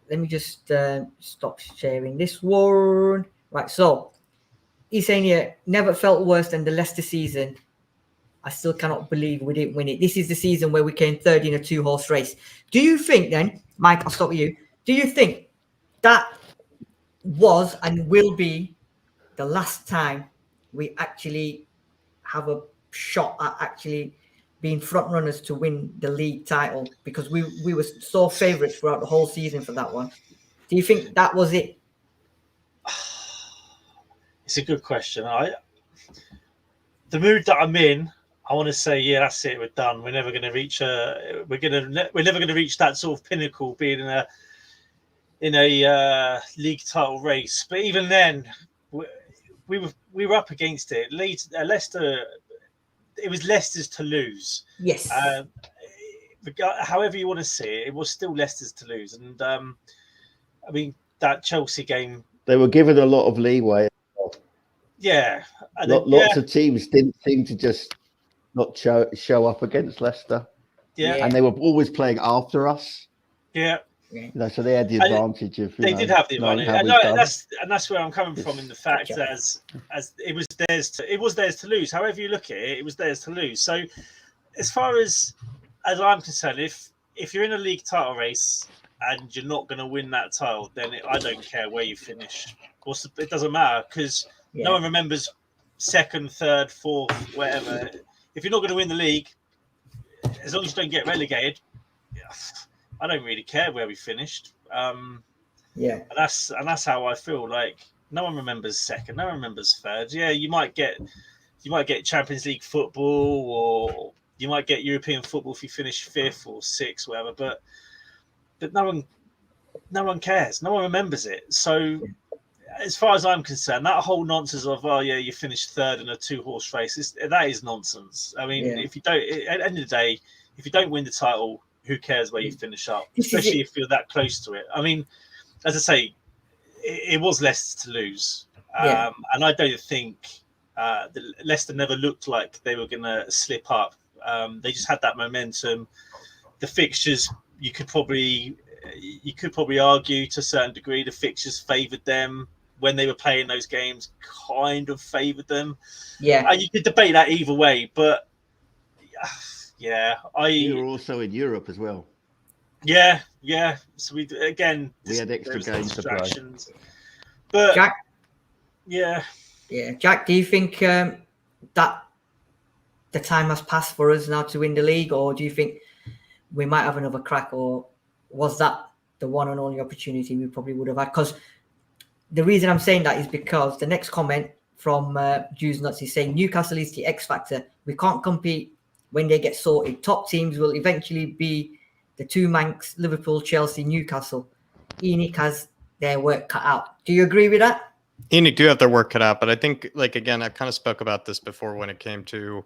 Let me just stop sharing this one. Right. So, he's saying here, never felt worse than the Leicester season. I still cannot believe we didn't win it. This is the season where we came third in a 2-horse race. Do you think then, Mike? I'll start with you. Do you think that was and will be the last time we actually have a shot at actually being front runners to win the league title? Because we were so favourites throughout the whole season for that one. Do you think that was it? It's a good question. The mood that I'm in, I want to say, yeah, that's it. We're done. We're never going to reach we're never going to reach that sort of pinnacle, being in a league title race. But even then, we were up against it. Leicester, it was Leicester's to lose. Yes. However you want to see it, it was still Leicester's to lose. And I mean, that Chelsea game, they were given a lot of leeway. Yeah. Lots of teams didn't seem to just not show up against Leicester. Yeah. And they were always playing after us. Yeah. So they had the advantage of. They did have the advantage, and that's where I'm coming from. In the fact that as it was theirs to lose. However you look at it, it was theirs to lose. So, as far as I'm concerned, if you're in a league title race and you're not going to win that title, then I don't care where you finish. It doesn't matter, because no one remembers 2nd, 3rd, 4th, whatever. If you're not going to win the league, as long as you don't get relegated, I don't really care where we finished. And that's how I feel. Like, no one remembers 2nd, no one remembers 3rd. Yeah, you might get Champions League football, or you might get European football if you finish 5th or 6th, whatever. But no one cares. No one remembers it. So, as far as I'm concerned, that whole nonsense of you finished 3rd in a 2-horse race, that is nonsense. I mean, if you don't, at the end of the day, if you don't win the title, who cares where you finish up, especially if you're that close to it. I mean, as I say, it was Leicester to lose. And I don't think Leicester never looked like they were going to slip up. They just had that momentum. The fixtures, you could probably you could probably argue to a certain degree the fixtures favoured them when they were playing those games, kind of favoured them. Yeah. You could debate that either way, but yeah, We were also in Europe as well. Yeah. So we had extra games to play. But Jack, yeah. Jack, do you think that the time has passed for us now to win the league, or do you think we might have another crack, or was that the one and only opportunity we probably would have had? Because the reason I'm saying that is because the next comment from Jews Nuts is saying Newcastle is the X factor. We can't compete when they get sorted. Top teams will eventually be the two Manx, Liverpool, Chelsea, Newcastle. ENIC has their work cut out. Do you agree with that? ENIC do have their work cut out, but I think, like, again, I've kind of spoke about this before when it came to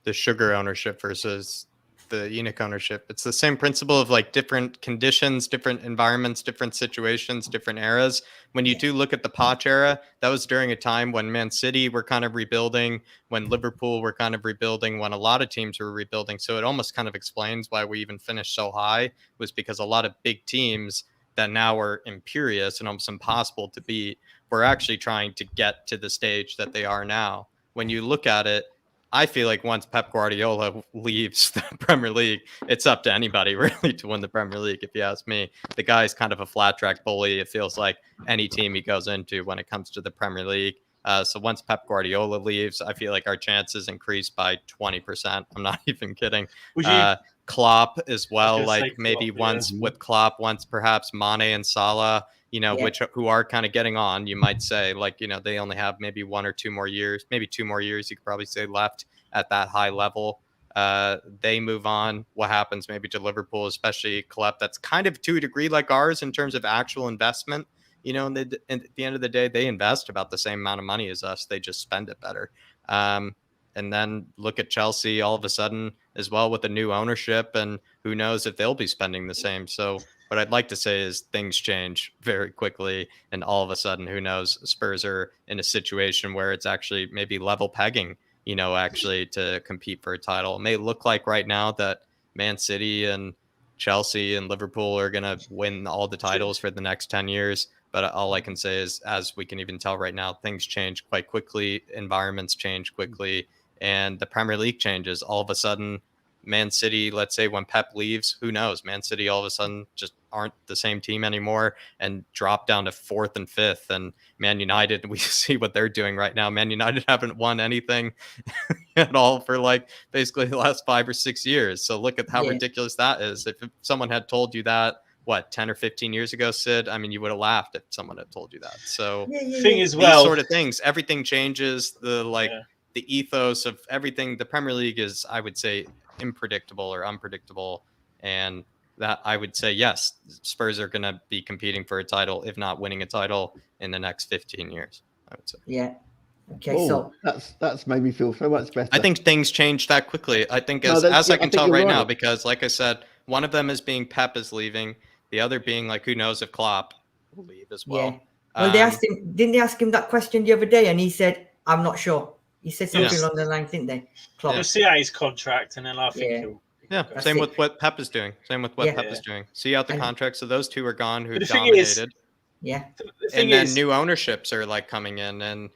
the Sugar ownership versus the ENIC ownership. It's the same principle of like different conditions, different environments, different situations, different eras. When you do look at the Poch era, that was during a time when Man City were kind of rebuilding, when Liverpool were kind of rebuilding, when a lot of teams were rebuilding. So it almost kind of explains why we even finished so high, was because a lot of big teams that now are imperious and almost impossible to beat were actually trying to get to the stage that they are now. When you look at it, I feel like once Pep Guardiola leaves the Premier League, it's up to anybody really to win the Premier League, if you ask me. The guy's kind of a flat track bully, it feels like, any team he goes into when it comes to the Premier League. So once Pep Guardiola leaves, I feel like our chances increase by 20%. I'm not even kidding. Klopp as well, like maybe Klopp, once with Klopp, once perhaps Mane and Salah, who are kind of getting on, you might say, like, they only have maybe 1 or 2 more years, maybe 2 more years, you could probably say, left at that high level. They move on. What happens maybe to Liverpool, especially Klopp, that's kind of to a degree like ours in terms of actual investment. And at the end of the day, they invest about the same amount of money as us. They just spend it better. And then look at Chelsea all of a sudden as well with a new ownership, and who knows if they'll be spending the same. So what I'd like to say is things change very quickly, and all of a sudden, who knows, Spurs are in a situation where it's actually maybe level pegging, actually to compete for a title. It may look like right now that Man City and Chelsea and Liverpool are going to win all the titles for the next 10 years. But all I can say is, as we can even tell right now, things change quite quickly. Environments change quickly. And the Premier League changes. All of a sudden, Man City, let's say when Pep leaves, who knows? Man City all of a sudden just aren't the same team anymore and drop down to 4th and 5th. And Man United, we see what they're doing right now. Man United haven't won anything at all for like basically the last 5 or 6 years. So look at how ridiculous that is. If someone had told you that, 10 or 15 years ago, Sid, I mean, you would have laughed if someone had told you that. So thing as well, these sort of things, everything changes. The ethos of everything. The Premier League is, I would say, unpredictable. And that I would say, yes, Spurs are going to be competing for a title, if not winning a title in the next 15 years, I would say. Yeah. Okay. So that's made me feel so much better. I think things change that quickly. I think as I can tell right now, because like I said, one of them is being Pep is leaving. The other being like, who knows if Klopp will leave as well. Yeah. Well, didn't they ask him that question the other day? And he said, I'm not sure. He said something along the lines, didn't they? We'll see out his contract, and then I think he'll. Yeah, same with what Pep is doing. See out the contract. So those two are gone who dominated. And then new ownerships are like coming in, and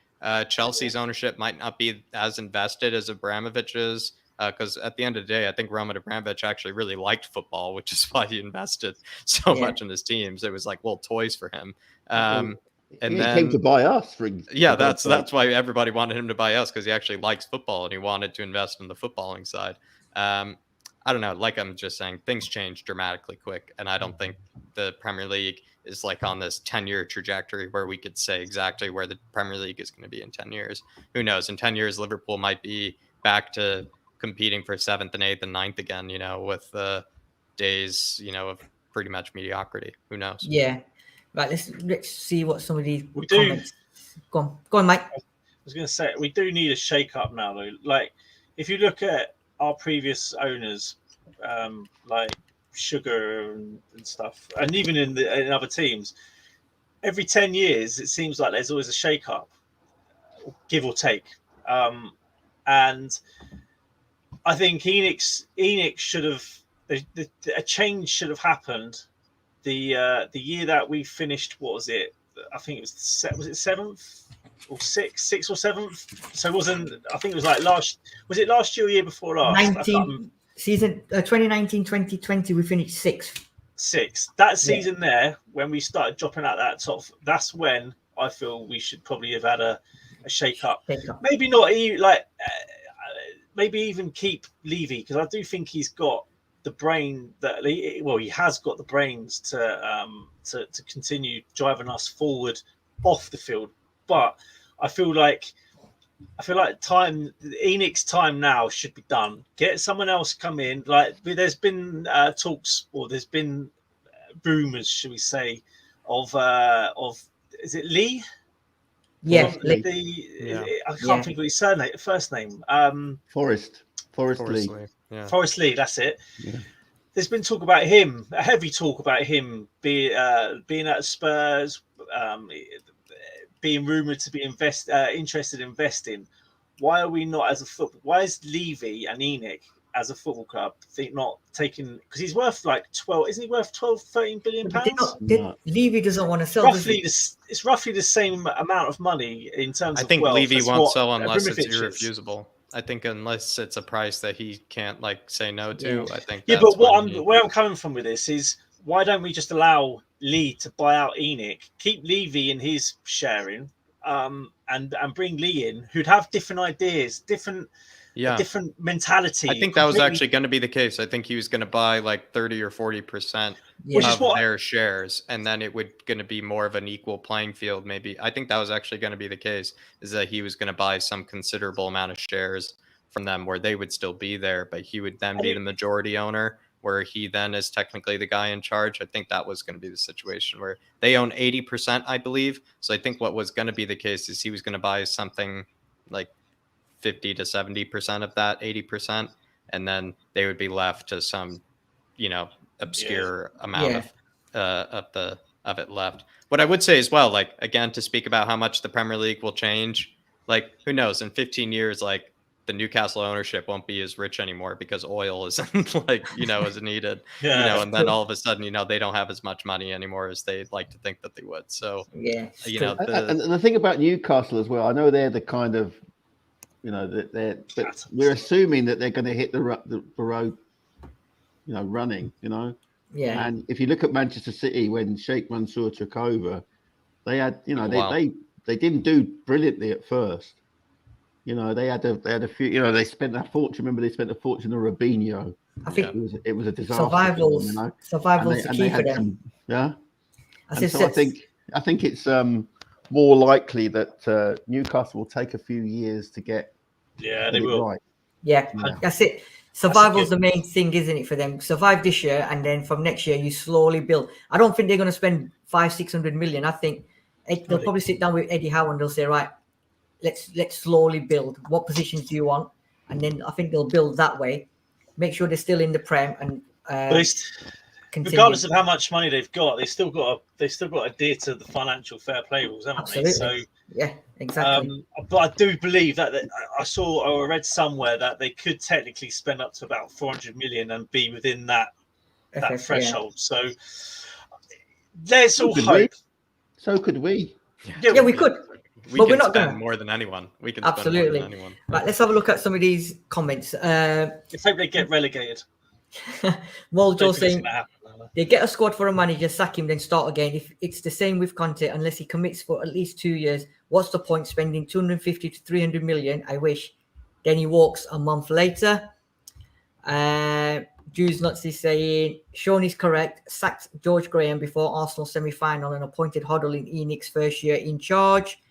Chelsea's ownership might not be as invested as Abramovich's. Because at the end of the day, I think Roman Abramovich actually really liked football, which is why he invested so much in his teams. It was like little toys for him. And then came to buy us. That's why everybody wanted him to buy us, because he actually likes football and he wanted to invest in the footballing side. I don't know. Like I'm just saying, things change dramatically quick, and I don't think the Premier League is like on this 10-year trajectory where we could say exactly where the Premier League is going to be in 10 years. Who knows? In 10 years, Liverpool might be back to competing for 7th and 8th and 9th again, with the days, of pretty much mediocrity. Who knows? Yeah. Right. Let's see what some of these comments. Go on, Mike. I was going to say, we do need a shake-up now, though. Like, if you look at our previous owners, like Sugar and stuff, and even in other teams, every 10 years, it seems like there's always a shake-up, give or take. And I think ENIC should have, a change should have happened the year that we finished, what was it? I think it was seventh or sixth or seventh. So it wasn't. I think it was like last. Was it last year or year before last? 2019-2020, we finished sixth. That season there, when we started dropping out that top, that's when I feel we should probably have had a shake up. Maybe not maybe even keep Levy, because I do think he's got the brain he has got the brains to continue driving us forward off the field. But I feel like ENIC's time now should be done. Get someone else come in. Like there's been talks, or there's been rumors, should we say, of is it Lee? Yeah, I can't think of his first name. Forrest Lee. Yeah. Forrest Lee, that's it. Yeah. There's been talk about him, a heavy talk about him being at Spurs, being rumoured to be interested in investing. Why are we not, as a football? Why is Levy and ENIC as a football club not taking? Because he's worth like 12. Isn't he worth 12-13 billion pounds? Levy doesn't want to sell. It's roughly the same amount of money in terms of. I think wealth. Levy won't sell unless it's Abramovich irrefusable. I think unless it's a price that he can't say no to. Yeah. I think. Yeah, but where I'm coming from with this is, why don't we just allow Lee to buy out ENIC, keep Levy in his sharing, and bring Lee in, who'd have different ideas, different mentality. I think that was actually going to be the case. I think he was going to buy like 30 or 40% of their shares, and then it would going to be more of an equal playing field. Maybe I think that was actually going to be the case, is that he was going to buy some considerable amount of shares from them, where they would still be there, but he would then be the majority owner, where he then is technically the guy in charge. I think that was going to be the situation where they own 80%, I believe. So I think what was going to be the case is he was going to buy something like 50 to 70% of that 80%, and then they would be left to some, obscure amount of it left. What I would say as well, again, to speak about how much the Premier League will change, who knows, in 15 years, the Newcastle ownership won't be as rich anymore because oil isn't is needed, and then all of a sudden, they don't have as much money anymore as they'd like to think that they would. So, and the thing about Newcastle as well, I know they're the kind of, but we're assuming that they're going to hit the road, running, Yeah. And if you look at Manchester City, when Sheikh Mansour took over, they had, they didn't do brilliantly at first. They had a few, they spent a fortune. Remember, they spent a fortune on Robinho. I think it was a disaster. Survival's the key for them. I think it's more likely that Newcastle will take a few years to get they will. Right. Yeah, that's it. Survival's the main thing, isn't it, for them? Survive this year, and then from next year you slowly build. I don't think they're going to spend 500-600 million. I think they'll probably sit down with Eddie Howe and they'll say, right, let's slowly build. What positions do you want? And then I think they'll build that way. Make sure they're still in the Prem, and regardless of how much money they've got, they still got to adhere to the financial fair play rules, haven't Absolutely. they? So yeah, exactly. But I do believe that I saw or read somewhere that they could technically spend up to about 400 million and be within that threshold. So let's all hope. So could we. Yeah, we could. But we're not spend more than anyone. We can spend more than anyone. Right, let's have a look at some of these comments. Let's hope they get relegated. Moljo saying they get a squad for a manager, sack him, then start again. If it's the same with Conte, unless he commits for at least 2 years, what's the point spending 250 to 300 million? I wish. Then he walks a month later. Jews Nazi saying Sean is correct. Sacked George Graham before Arsenal semi-final and appointed Hoddle in ENIC's first year in charge.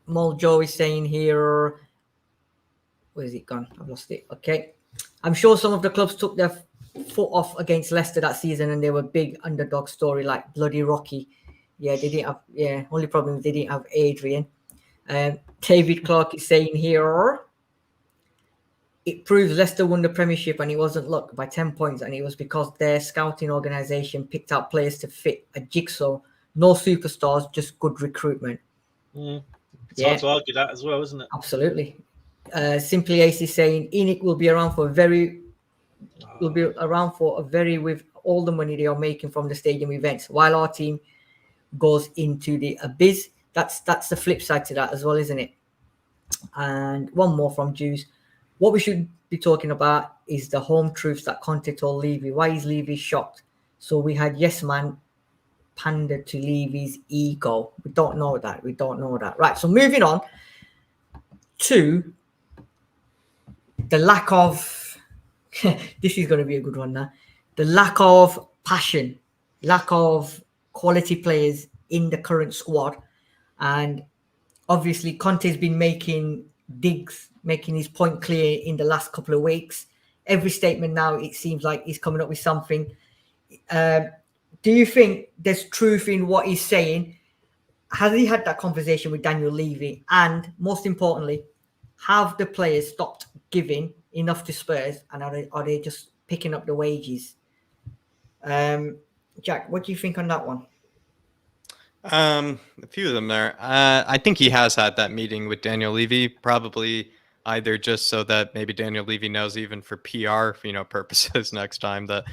Moljo is saying here, where is it gone? I've lost it. Okay. I'm sure some of the clubs took their foot off against Leicester that season and they were big underdog story like bloody Rocky. Yeah, they didn't have, only problem is they didn't have Adrian. David Clark is saying here, it proves Leicester won the Premiership and it wasn't luck by 10 points, and it was because their scouting organisation picked out players to fit a jigsaw. No superstars, just good recruitment. It's hard to argue that as well, isn't it? Absolutely. Simply Ace is saying ENIC will be around for a very, will be around for a very, with all the money they are making from the stadium events, while our team goes into the abyss. That's the flip side to that as well, isn't it? And one more from Juice. What we should be talking about is the home truths that Conte told Levy. Why is Levy shocked? So we had yes man pander to Levy's ego. We don't know that. Right. So moving on to the lack of this is going to be a good one now. The lack of passion, lack of quality players in the current squad. And obviously Conte's been making digs, making his point clear in the last couple of weeks. Every statement now, it seems like he's coming up with something. Do you think there's truth in what he's saying? Has he had that conversation with Daniel Levy? And most importantly, have the players stopped giving enough to Spurs, and are they just picking up the wages? Jack, what do you think on that one? A few of them there. I think he has had that meeting with Daniel Levy, probably either just so that maybe Daniel Levy knows, even for PR, purposes next time that,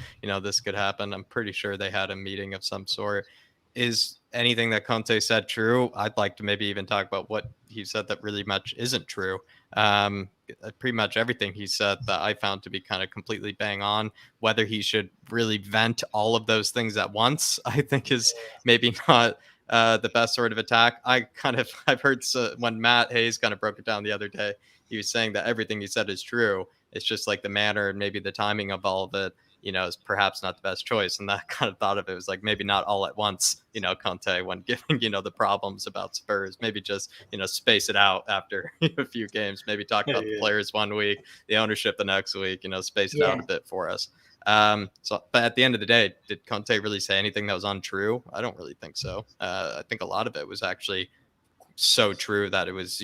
this could happen. I'm pretty sure they had a meeting of some sort. Is anything that Conte said true? I'd like to maybe even talk about what he said that really much isn't true. Pretty much everything he said that I found to be kind of completely bang on. Whether he should really vent all of those things at once, I think is maybe not the best sort of attack. I've heard when Matt Hayes kind of broke it down the other day, he was saying that everything he said is true. It's just like the manner and maybe the timing of all of it, is perhaps not the best choice. And that kind of thought of it was like, maybe not all at once, Conte, when giving, the problems about Spurs, maybe just, space it out after a few games, maybe talk about the players one week, the ownership the next week, space it out a bit for us. But at the end of the day, did Conte really say anything that was untrue? I don't really think so. I think a lot of it was actually so true that it was,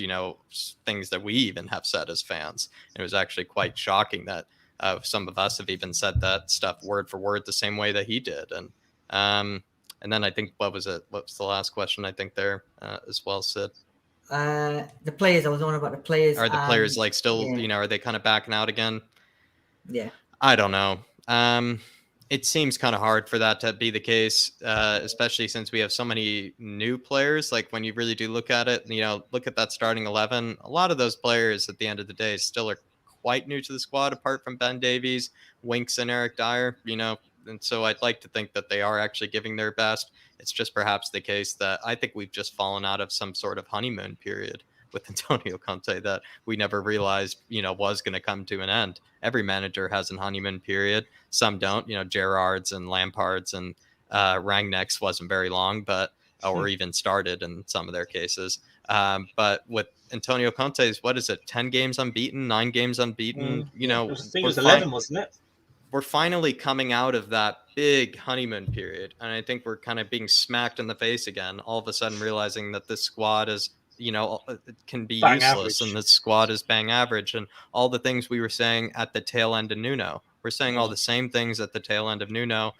things that we even have said as fans. And it was actually quite shocking that some of us have even said that stuff word for word the same way that he did. And then I think, what was the last question I think there as well, Sid? The players, I was wondering about the players. Are the players like still, are they kind of backing out again? Yeah. I don't know. It seems kind of hard for that to be the case, especially since we have so many new players. Like when you really do look at it, look at that starting 11, a lot of those players at the end of the day still are quite new to the squad, apart from Ben Davies, Winks, and Eric Dyer, and so I'd like to think that they are actually giving their best. It's just perhaps the case that I think we've just fallen out of some sort of honeymoon period with Antonio Conte that we never realized, was going to come to an end. Every manager has an honeymoon period. Some don't, Gerrard's and Lampard's and Rangnick's wasn't very long, or even started in some of their cases. But with Antonio Conte's, what is it? 10 games unbeaten, 9 games unbeaten. I think it was 11, wasn't it? We're finally coming out of that big honeymoon period. And I think we're kind of being smacked in the face again, all of a sudden realizing that this squad is, it can be bang useless, average. and the squad is bang average, and all the things we were saying at the tail end of Nuno. We're saying all the same things at the tail end of Nuno.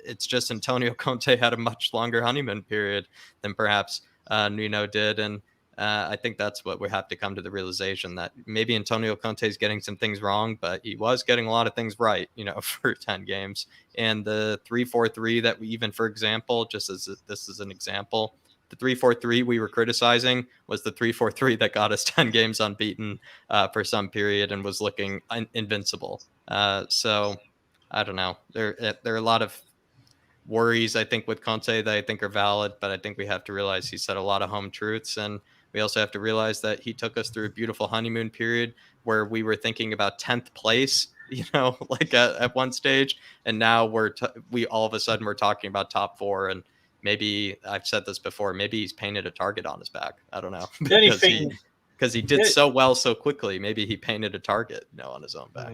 It's just Antonio Conte had a much longer honeymoon period than perhaps Nuno did. And I think that's what we have to come to the realization, that maybe Antonio Conte is getting some things wrong, but he was getting a lot of things right, for 10 games. And the 3-4-3 that we even, for example, just as this is an example, the 3-4-3 we were criticizing was the 3-4-3 that got us 10 games unbeaten for some period and was looking invincible. So I don't know. There are a lot of worries, I think, with Conte that I think are valid, but I think we have to realize he said a lot of home truths. And we also have to realize that he took us through a beautiful honeymoon period where we were thinking about 10th place, like at one stage. And now we all of a sudden we're talking about top 4. And maybe I've said this before, maybe he's painted a target on his back. I don't know. Because he did so well so quickly. Maybe he painted a target, on his own back.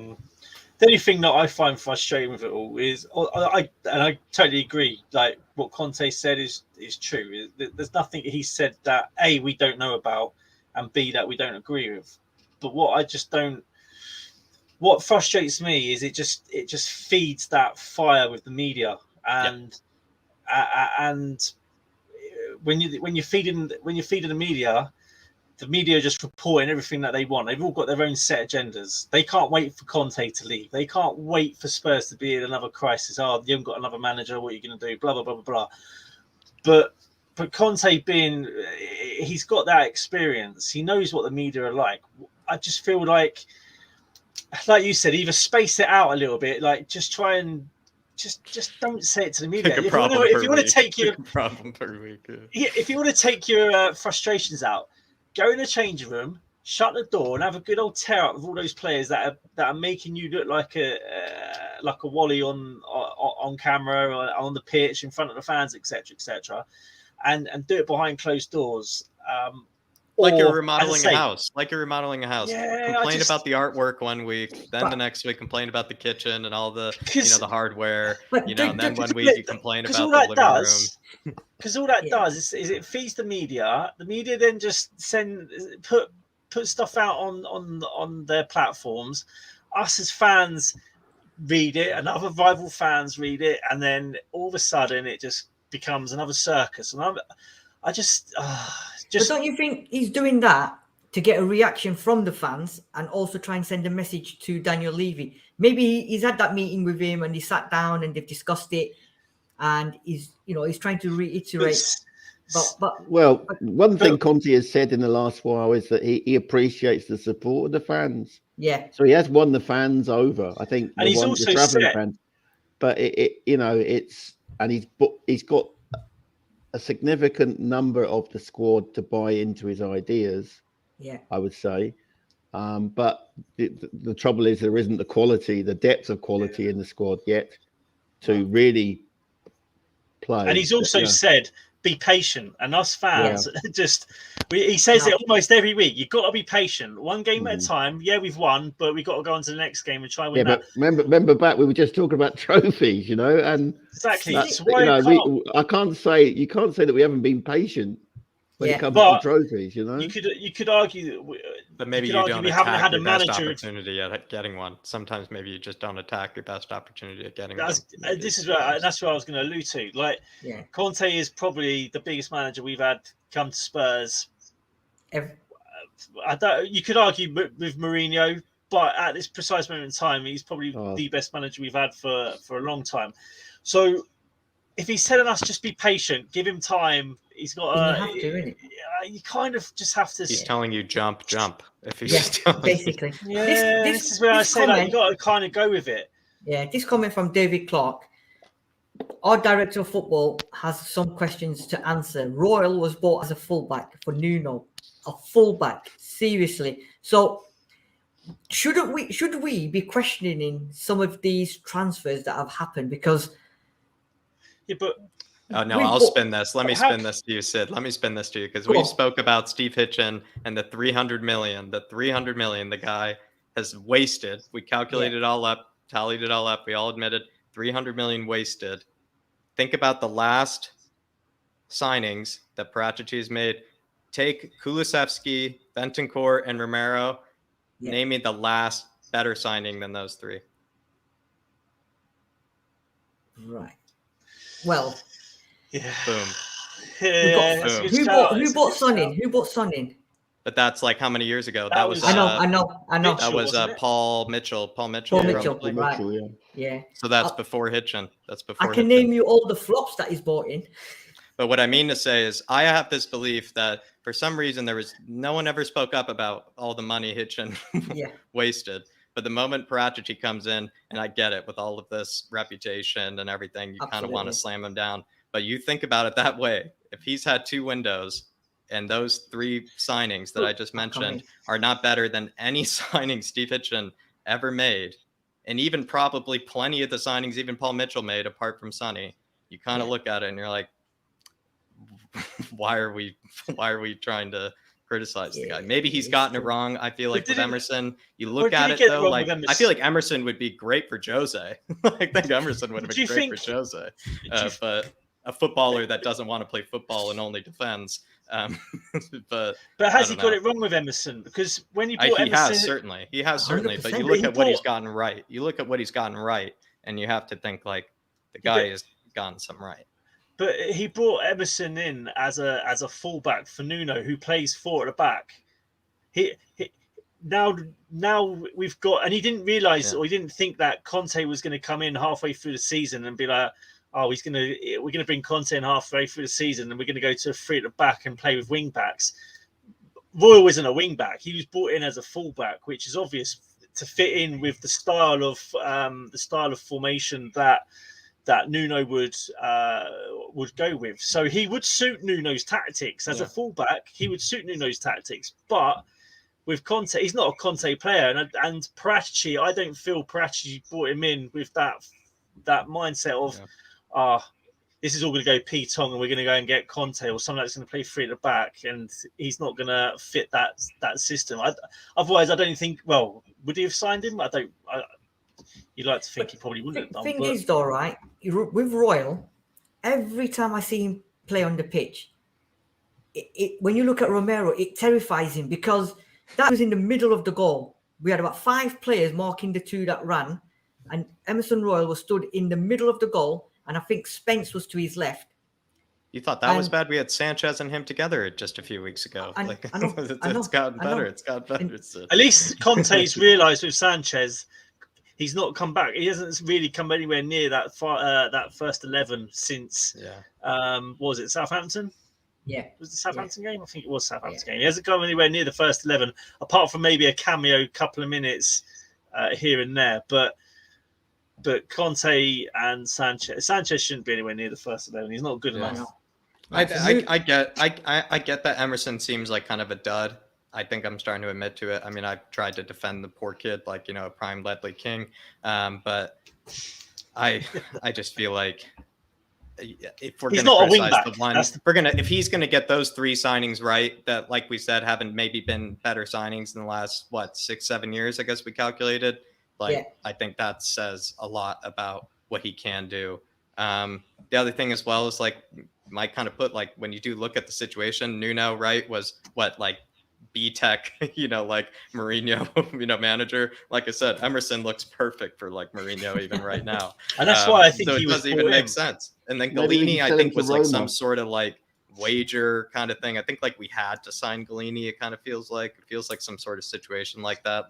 The only thing that I find frustrating with it all is, I totally agree. Like what Conte said is true. There's nothing he said that A, we don't know about, and B, that we don't agree with. But what frustrates me is it just feeds that fire with the media, and when you're feeding the media, the media are just reporting everything that they want. They've all got their own set agendas. They can't wait for Conte to leave. They can't wait for Spurs to be in another crisis. Oh, you haven't got another manager. What are you going to do? Blah, blah, blah, blah, blah. But Conte he's got that experience. He knows what the media are like. I just feel like you said, either space it out a little bit, like just try and just don't say it to the media. If you want to take your problem per week, if you want to take your frustrations out, go in the changing room, shut the door, and have a good old tear up with all those players that are making you look like a wally on camera or on the pitch in front of the fans, etc., and do it behind closed doors. Like you're remodeling a house. Yeah, complain about the artwork one week, then the next week complain about the kitchen and all the the hardware. And then 1 week you complain about the living room. Because all that does is it feeds the media. The media then just put stuff out on their platforms. Us as fans read it, and other rival fans read it, and then all of a sudden it just becomes another circus. And But don't you think he's doing that to get a reaction from the fans and also try and send a message to Daniel Levy? Maybe he's had that meeting with him and he sat down and they've discussed it, and he's trying to reiterate. One thing Conte has said in the last while is that he appreciates the support of the fans. Yeah. So he has won the fans over. I think, and he's also said, fans. But he's got a significant number of the squad to buy into his ideas. Yeah, I would say. But the trouble is there isn't the depth of quality in the squad yet to really play. And he's also said, be patient. And us fans, he says it almost every week. You've got to be patient. One game at a time. Yeah, we've won, but we've got to go on to the next game and try and win that. But remember back, we were just talking about trophies, and exactly. I can't say that we haven't been patient when it comes to trophies. You could argue but maybe you don't haven't had a manager opportunity at getting one. Sometimes maybe you just don't attack your best opportunity at getting one. That's what I was going to allude to. Conte is probably the biggest manager we've had come to Spurs. You could argue with Mourinho, but at this precise moment in time, he's probably the best manager we've had for a long time. So if he's telling us just be patient, give him time, he's got you kind of just have to. He's telling you jump. If he's basically. Yeah, this is where I say that you got to kind of go with it. Yeah, this comment from David Clark. Our director of football has some questions to answer. Royal was bought as a fullback for Nuno. A fullback, seriously. So should we be questioning some of these transfers that have happened? Because I'll spin this. Let me spin this to you, Sid. Let me spin this to you because we spoke about Steve Hitchen and the 300 million. The 300 million the guy has wasted. We calculated it all up, tallied it all up. We all admitted 300 million wasted. Think about the last signings that Paratici has made. Take Kulusevski, Bentancur, and Romero. Yeah. Name me the last better signing than those three. Right. Well. Yeah. Boom. Who bought Son in? Who bought Son in? But that's like how many years ago? That was I know. That was Paul Mitchell. Right. Yeah. So that's before Hitchen. I can name you all the flops that he's bought in. But what I mean to say is I have this belief that for some reason no one ever spoke up about all the money Hitchen wasted. But the moment Paratici comes in, and I get it with all of this reputation and everything, you kind of want to slam him down. But you think about it that way. If he's had 2 windows and those 3 signings that I just mentioned are not better than any signing Steve Hitchen ever made, and even probably plenty of the signings even Paul Mitchell made apart from Sonny, you kind of look at it and you're like, why are we trying to criticize the guy? Maybe he's gotten it wrong. I feel like with Emerson, you look at it though, like I feel like Emerson would be great for Jose. I think Emerson would have been great for Jose. But a footballer that doesn't want to play football and only defends. But has he got it wrong with Emerson? Because when you bought Emerson, he has certainly. But you look at what he's gotten right. You look at what he's gotten right, and you have to think like the guy has gotten some right. But he brought Emerson in as a fullback for Nuno, who plays 4 at the back. he now we've got, and he didn't realize or he didn't think that Conte was going to come in halfway through the season and be like, oh, we're going to bring Conte in halfway through the season and we're going to go to a 3 at the back and play with wing backs. Royal isn't a wing back. He was brought in as a fullback, which is obvious to fit in with the style of formation that Nuno would go with. So he would suit Nuno's tactics as a fullback. He would suit Nuno's tactics, but with Conte, he's not a Conte player. And Paratici, I don't feel Paratici brought him in with that mindset of, this is all going to go P-Tong and we're going to go and get Conte or someone that's going to play 3 at the back, and he's not going to fit that system. Otherwise, I don't think. Well, would he have signed him? You'd like to think he probably wouldn't have done. The thing is, though, right, with Royal, every time I see him play on the pitch, when you look at Romero, it terrifies him because that was in the middle of the goal. We had about 5 players marking the 2 that ran, and Emerson Royal was stood in the middle of the goal, and I think Spence was to his left. You thought that was bad? We had Sanchez and him together just a few weeks ago. It's gotten better. It's gotten better. At least Conte's realised with Sanchez, he's not come back. He hasn't really come anywhere near that first 11 since. What was it, Southampton? Yeah, was it the Southampton game? I think it was Southampton game. He hasn't come anywhere near the first 11, apart from maybe a cameo, couple of minutes here and there. But Conte and Sanchez shouldn't be anywhere near the first 11. He's not good enough. I get that Emerson seems like kind of a dud. I think I'm starting to admit to it. I mean, I've tried to defend the poor kid like, a prime Ledley King. But I just feel like if we're going to criticize the one, if he's going to get those 3 signings right, that, like we said, haven't maybe been better signings in the last, 6-7 years, I guess we calculated. I think that says a lot about what he can do. The other thing as well is Mike kind of put, when you do look at the situation, Nuno, right, was B-Tech, Mourinho, manager. Like I said, Emerson looks perfect for Mourinho even right now. And that's why I think so it doesn't even make sense. And then Galini, I think, was some sort of wager kind of thing. I think we had to sign Galini. It kind of feels like some sort of situation like that.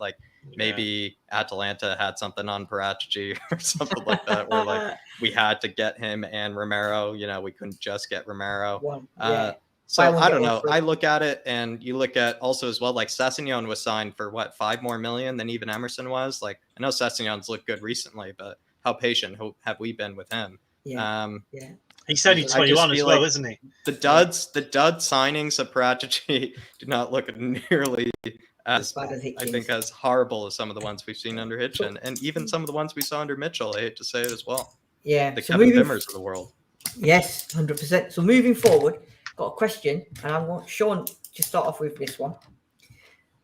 Maybe Atalanta had something on Paratici or something like that, where we had to get him and Romero. We couldn't just get Romero. So I don't know. I look at it, and you look at also as well, Sessegnon was signed for $5 more million than even Emerson was. I know Sessegnon's looked good recently, but how patient have we been with him? He's only 21 as well, isn't he? The dud signings of Paratici do not look nearly as bad as I think as horrible as some of the ones we've seen under Hitchin, and even some of the ones we saw under Mitchell. I hate to say it as well. Yeah, the Kevin Bimmers of the world. Yes, 100%. So moving forward, got a question, and I want Sean to start off with this one.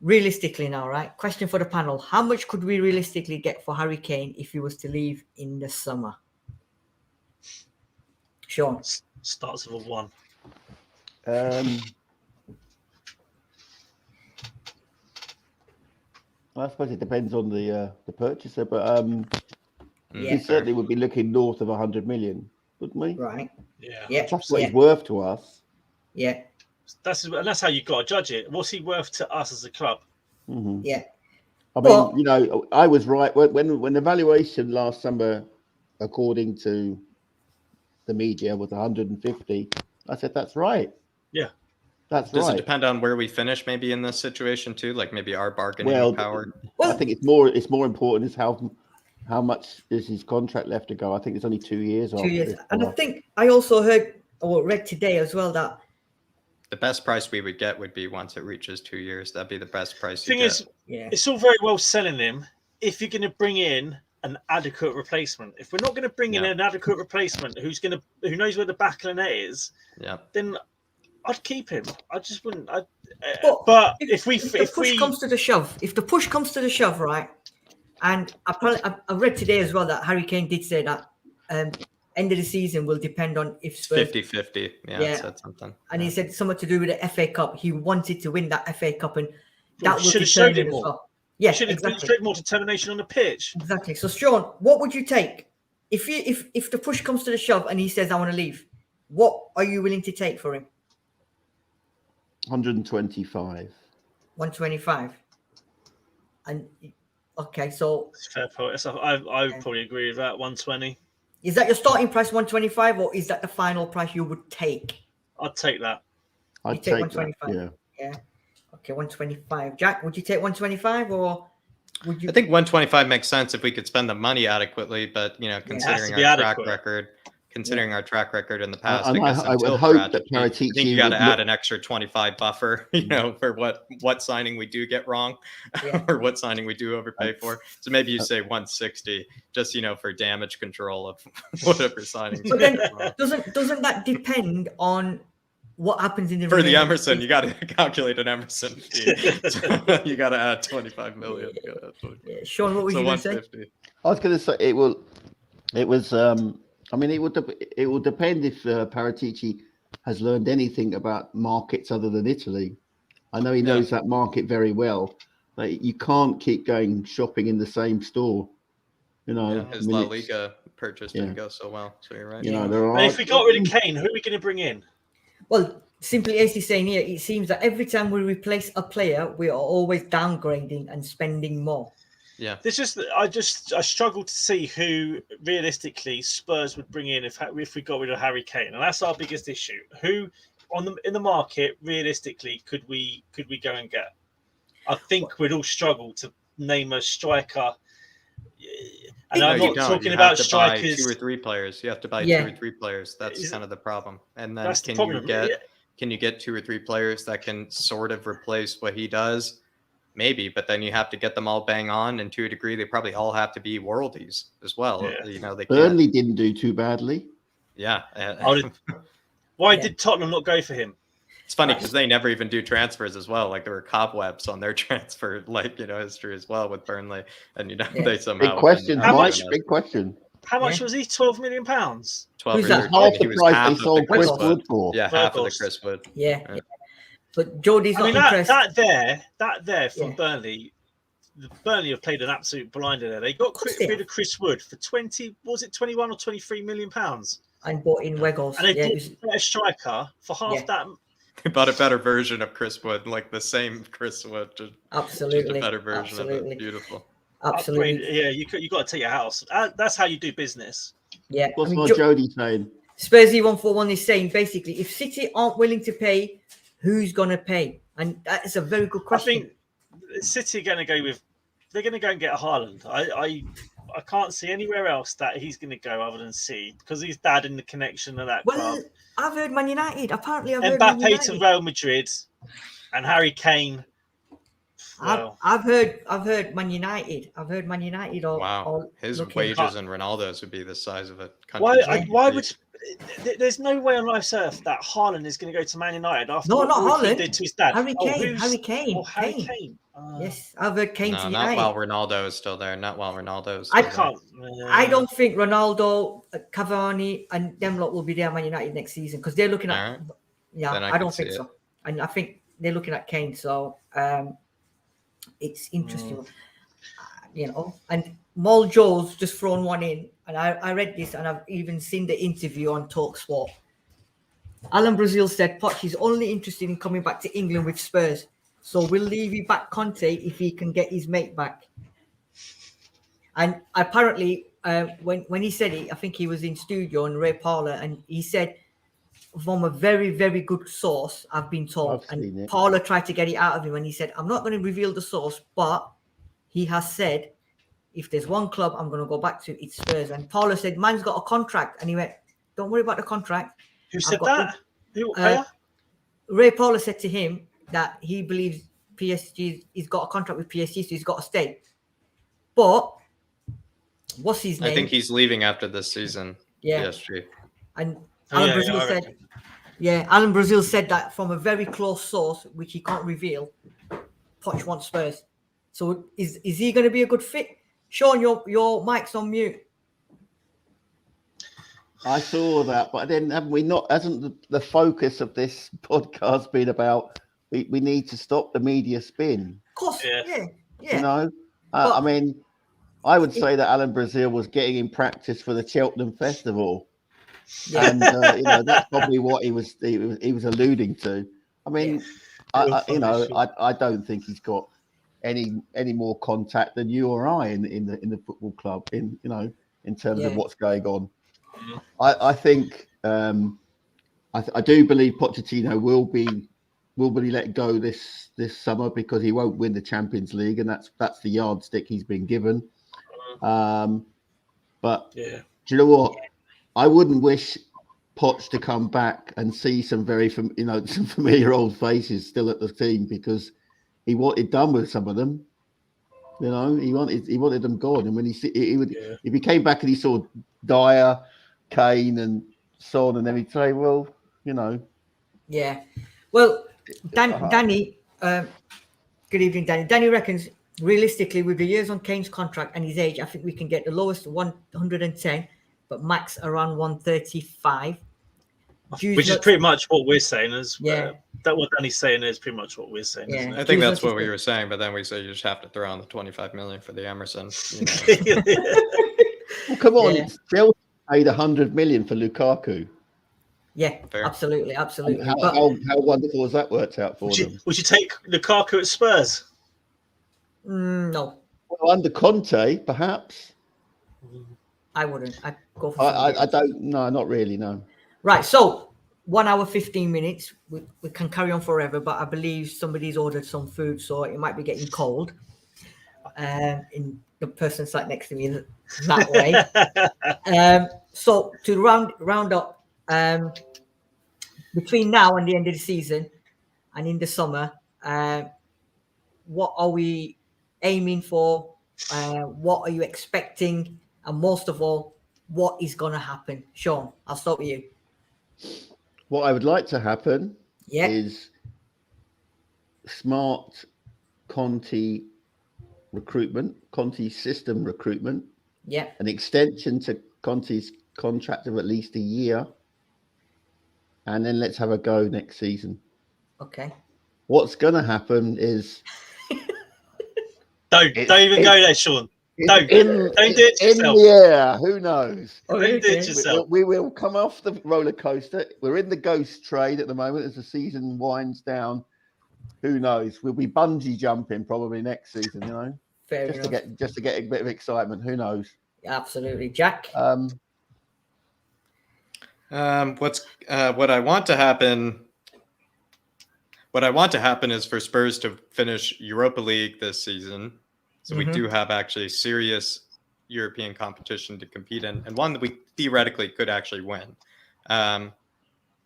Realistically now, right? Question for the panel. How much could we realistically get for Harry Kane if he was to leave in the summer? Sean. Starts with a 1. I suppose it depends on the purchaser, but we certainly would be looking north of 100 million, wouldn't we? Right. Yeah. That's what he's worth to us. Yeah. That's how you've got to judge it. What's he worth to us as a club? Mm-hmm. Yeah. I mean, I was right when the valuation last summer, according to the media, was 150. I said that's right. Yeah, that's Does right. It depend on where we finish? Maybe in this situation too, maybe our bargaining power. I think it's more important is how much is his contract left to go. I think it's only 2 years. 2 years, and I think I also heard or read today as well that the best price we would get would be once it reaches 2 years. That'd be the best price. Thing is, it's all very well selling him if you're going to bring in an adequate replacement. If we're not going to bring in an adequate replacement who knows where the back of the net is, then I'd keep him. I just wouldn't. But if the push comes to the shove, right? And I read today as well that Harry Kane did say that end of the season will depend on if Spurs 50-50. Yeah, said something. And he said something to do with the FA Cup. He wanted to win that FA Cup, and that should have showed it more. Well. Yeah, should have demonstrated more determination on the pitch. Exactly. So, Sean, what would you take if the push comes to the shove and he says, "I want to leave"? What are you willing to take for him? 125. 125. And okay, so It's fair point. So I would probably agree with that. 120. is that your starting price, 125, or is that the final price you would take? I'd take that. I'd take take that. 125. Yeah. Okay, 125. Jack, would you take 125 or would you? I think 125 makes sense if we could spend the money adequately, but considering our track record, our track record in the past, And I guess I would until hope tragedy, that Paratici I think you got to add an extra 25 buffer, for what signing we do get wrong, or what signing we do overpay for. So maybe you say 160, just for damage control of whatever signing. But then doesn't that depend on what happens in the for the Emerson? You got to calculate an Emerson fee. So you got to add 25 million. Sean, what was you going to say? I was going to say it will depend if Paratici has learned anything about markets other than Italy. I know he knows that market very well, but you can't keep going shopping in the same store. His La Liga purchase didn't go so well. So you're right. If we got rid of Kane, who are we going to bring in? Well, simply as he's saying here, it seems that every time we replace a player, we are always downgrading and spending more. Yeah, I struggle to see who realistically Spurs would bring in if we got rid of Harry Kane, and that's our biggest issue. Who in the market realistically could we go and get? I think we'd all struggle to name a striker. And I'm not talking about strikers. 2 or 3 players. You have to buy 2 or 3 players. That's kind of the problem. And then can you get 2 or 3 players that can sort of replace what he does? Maybe, but then you have to get them all bang on, and to a degree, they probably all have to be worldies as well. Yeah. Burnley didn't do too badly. Yeah. Why did Tottenham not go for him? It's funny because they never even do transfers as well. Like there were cobwebs on their transfer, history as well with Burnley, and they somehow. Big question, Mike. Big question. How much was he? £12 million. 12. Half the price they sold Chris Wood for. Yeah, half of the Chris Wood. Yeah. But Jordy's not impressed. That there from Burnley. Burnley have played an absolute blinder there. They got rid of Chris Wood for 21 or 23 million pounds, and bought in Weggles. And they bought a striker for half that. They bought a better version of Chris Wood, like the same Chris Wood, just a better version of it. Beautiful. Absolutely. You got to take your house. That's how you do business. Yeah. What's Jody saying? Spursy 141 is saying basically, if City aren't willing to pay, who's going to pay? And that is a very good question. I think City are going to go with. They're going to go and get a Haaland. I can't see anywhere else that he's going to go other than City because his dad in the connection of that club. I've heard Man United. Apparently, I've heard Mbappe to Real Madrid and Harry Kane. Well, I've heard Man United. I've heard Man United. His wages and Ronaldo's would be the size of a country. Why would? There's no way on life's earth that Haaland is going to go to Man United after not Haaland. He did to his dad. Harry Kane. Harry Kane. Yes, I've heard Kane to United. Not while Ronaldo is still there. I don't think Ronaldo, Cavani, and them lot will be there at Man United next season because they're looking at. Yeah, I don't think so. And I think they're looking at Kane. So it's interesting, And Mol Joe's just thrown one in, and I read this, and I've even seen the interview on Talk Sport. Alan Brazil said Poch is only interested in coming back to England with Spurs. So we'll leave you back Conte if he can get his mate back. And apparently, when he said it, I think he was in studio on Ray Parlour, and he said, from a very, very good source, I've been told. And Parlour tried to get it out of him, and he said, I'm not going to reveal the source, but he has said, if there's one club I'm going to go back to, it's Spurs. And Parlour said, man's got a contract. And he went, don't worry about the contract. Who said that? Ray Parlour said to him, that he believes he's got a contract with PSG, so he's got to stay. But what's his name? I think he's leaving after this season. Yeah. PSG. And Alan Brazil said that from a very close source, which he can't reveal, Poch wants Spurs. So is he going to be a good fit? Sean, your mic's on mute. I saw that, but then hasn't the focus of this podcast been about we need to stop the media spin? Of course, yeah. I mean, I would say that Alan Brazil was getting in practice for the Cheltenham Festival, and that's probably what he was alluding to. I mean, I don't think he's got any more contact than you or I in the football club in terms of what's going on. I think I do believe Pochettino will be let go this summer because he won't win the Champions League, and that's the yardstick he's been given. But do you know what? I wouldn't wish Poch to come back and see some some familiar old faces still at the team, because he wanted done with some of them. He wanted them gone. And when if he came back and he saw Dyer, Kane, and Son, and then he'd say, well, Yeah. Well, Danny, good evening, Danny. Danny reckons realistically, with the years on Kane's contract and his age, I think we can get the lowest 110, but max around 135. Which is pretty much what we're saying. That what Danny's saying is pretty much what we're saying. Isn't it? I think that's what we were saying, but then we say you just have to throw on the 25 million for the Emerson. Well, come on, Chelsea paid 100 million for Lukaku. Yeah, fair. Absolutely. How wonderful has that worked out for them? Would you take Lukaku at Spurs? No. Well, under Conte, perhaps. I wouldn't. I'd go for. I don't. No, not really. No. Right. So 1 hour 15 minutes. We can carry on forever, but I believe somebody's ordered some food, so it might be getting cold. In the person sat next to me that way. So to round up, between now and the end of the season, and in the summer, what are we aiming for? What are you expecting? And most of all, what is going to happen? Sean, I'll start with you. What I would like to happen is smart Conte recruitment, Conte system recruitment. Yeah. An extension to Conte's contract of at least a year. And then let's have a go next season. Okay. What's going to happen is... Don't even go there, Sean. Don't do it yourself. In the air, who knows? Don't do it yourself. We will come off the roller coaster. We're in the ghost trade at the moment as the season winds down. Who knows? We'll be bungee jumping probably next season. Fair just enough. to get a bit of excitement. Who knows? Absolutely, Jack. What I want to happen. What I want to happen is for Spurs to finish Europa League this season. So we do have actually serious European competition to compete in, and one that we theoretically could actually win. I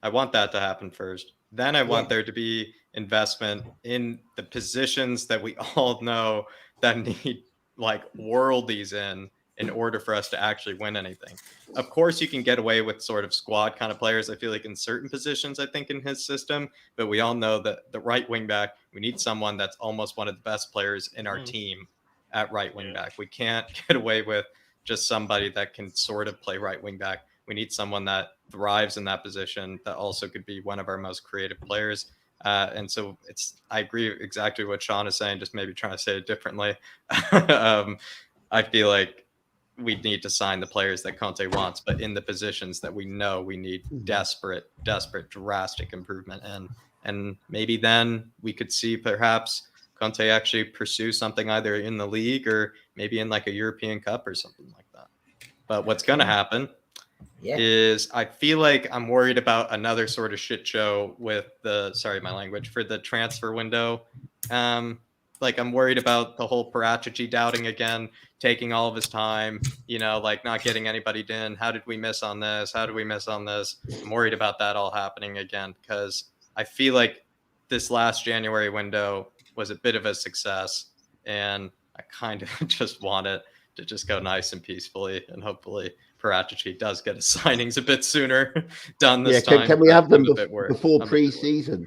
want that to happen first. Then I want there to be investment in the positions that we all know that need like worldies in order for us to actually win anything. Of course, you can get away with sort of squad kind of players, I feel like, in certain positions, I think, in his system. But we all know that the right wing back, we need someone that's almost one of the best players in our team at right wing back. We can't get away with just somebody that can sort of play right wing back. We need someone that thrives in that position that also could be one of our most creative players. And so I agree exactly what Sean is saying, just maybe trying to say it differently. I feel like we need to sign the players that Conte wants, but in the positions that we know we need desperate, drastic improvement in. And maybe then we could see perhaps Conte actually pursue something either in the league or maybe in like a European Cup or something like that. But what's going to happen is I feel like I'm worried about another sort of shit show with for the transfer window. Like I'm worried about the whole Paratici doubting again, taking all of his time, like not getting anybody in. How did we miss on this? How did we miss on this? I'm worried about that all happening again because I feel like this last January window was a bit of a success, and I kind of just want it to just go nice and peacefully, and hopefully Paratici does get his signings a bit sooner done this time. Can we have them before pre-season?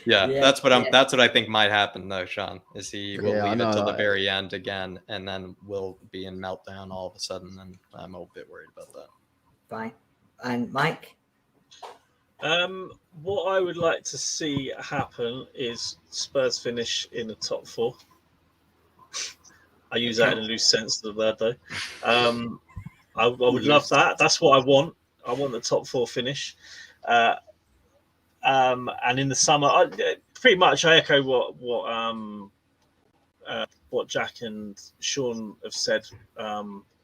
That's what I think might happen though, Sean, is he will leave it till the very end again, and then we'll be in meltdown all of a sudden, and I'm a bit worried about that. Fine. And Mike? What I would like to see happen is Spurs finish in the top 4. I use that in a loose sense of the word, though. I would love that. That's what I want. I want the top 4 finish. And in the summer, pretty much I echo what Jack and Sean have said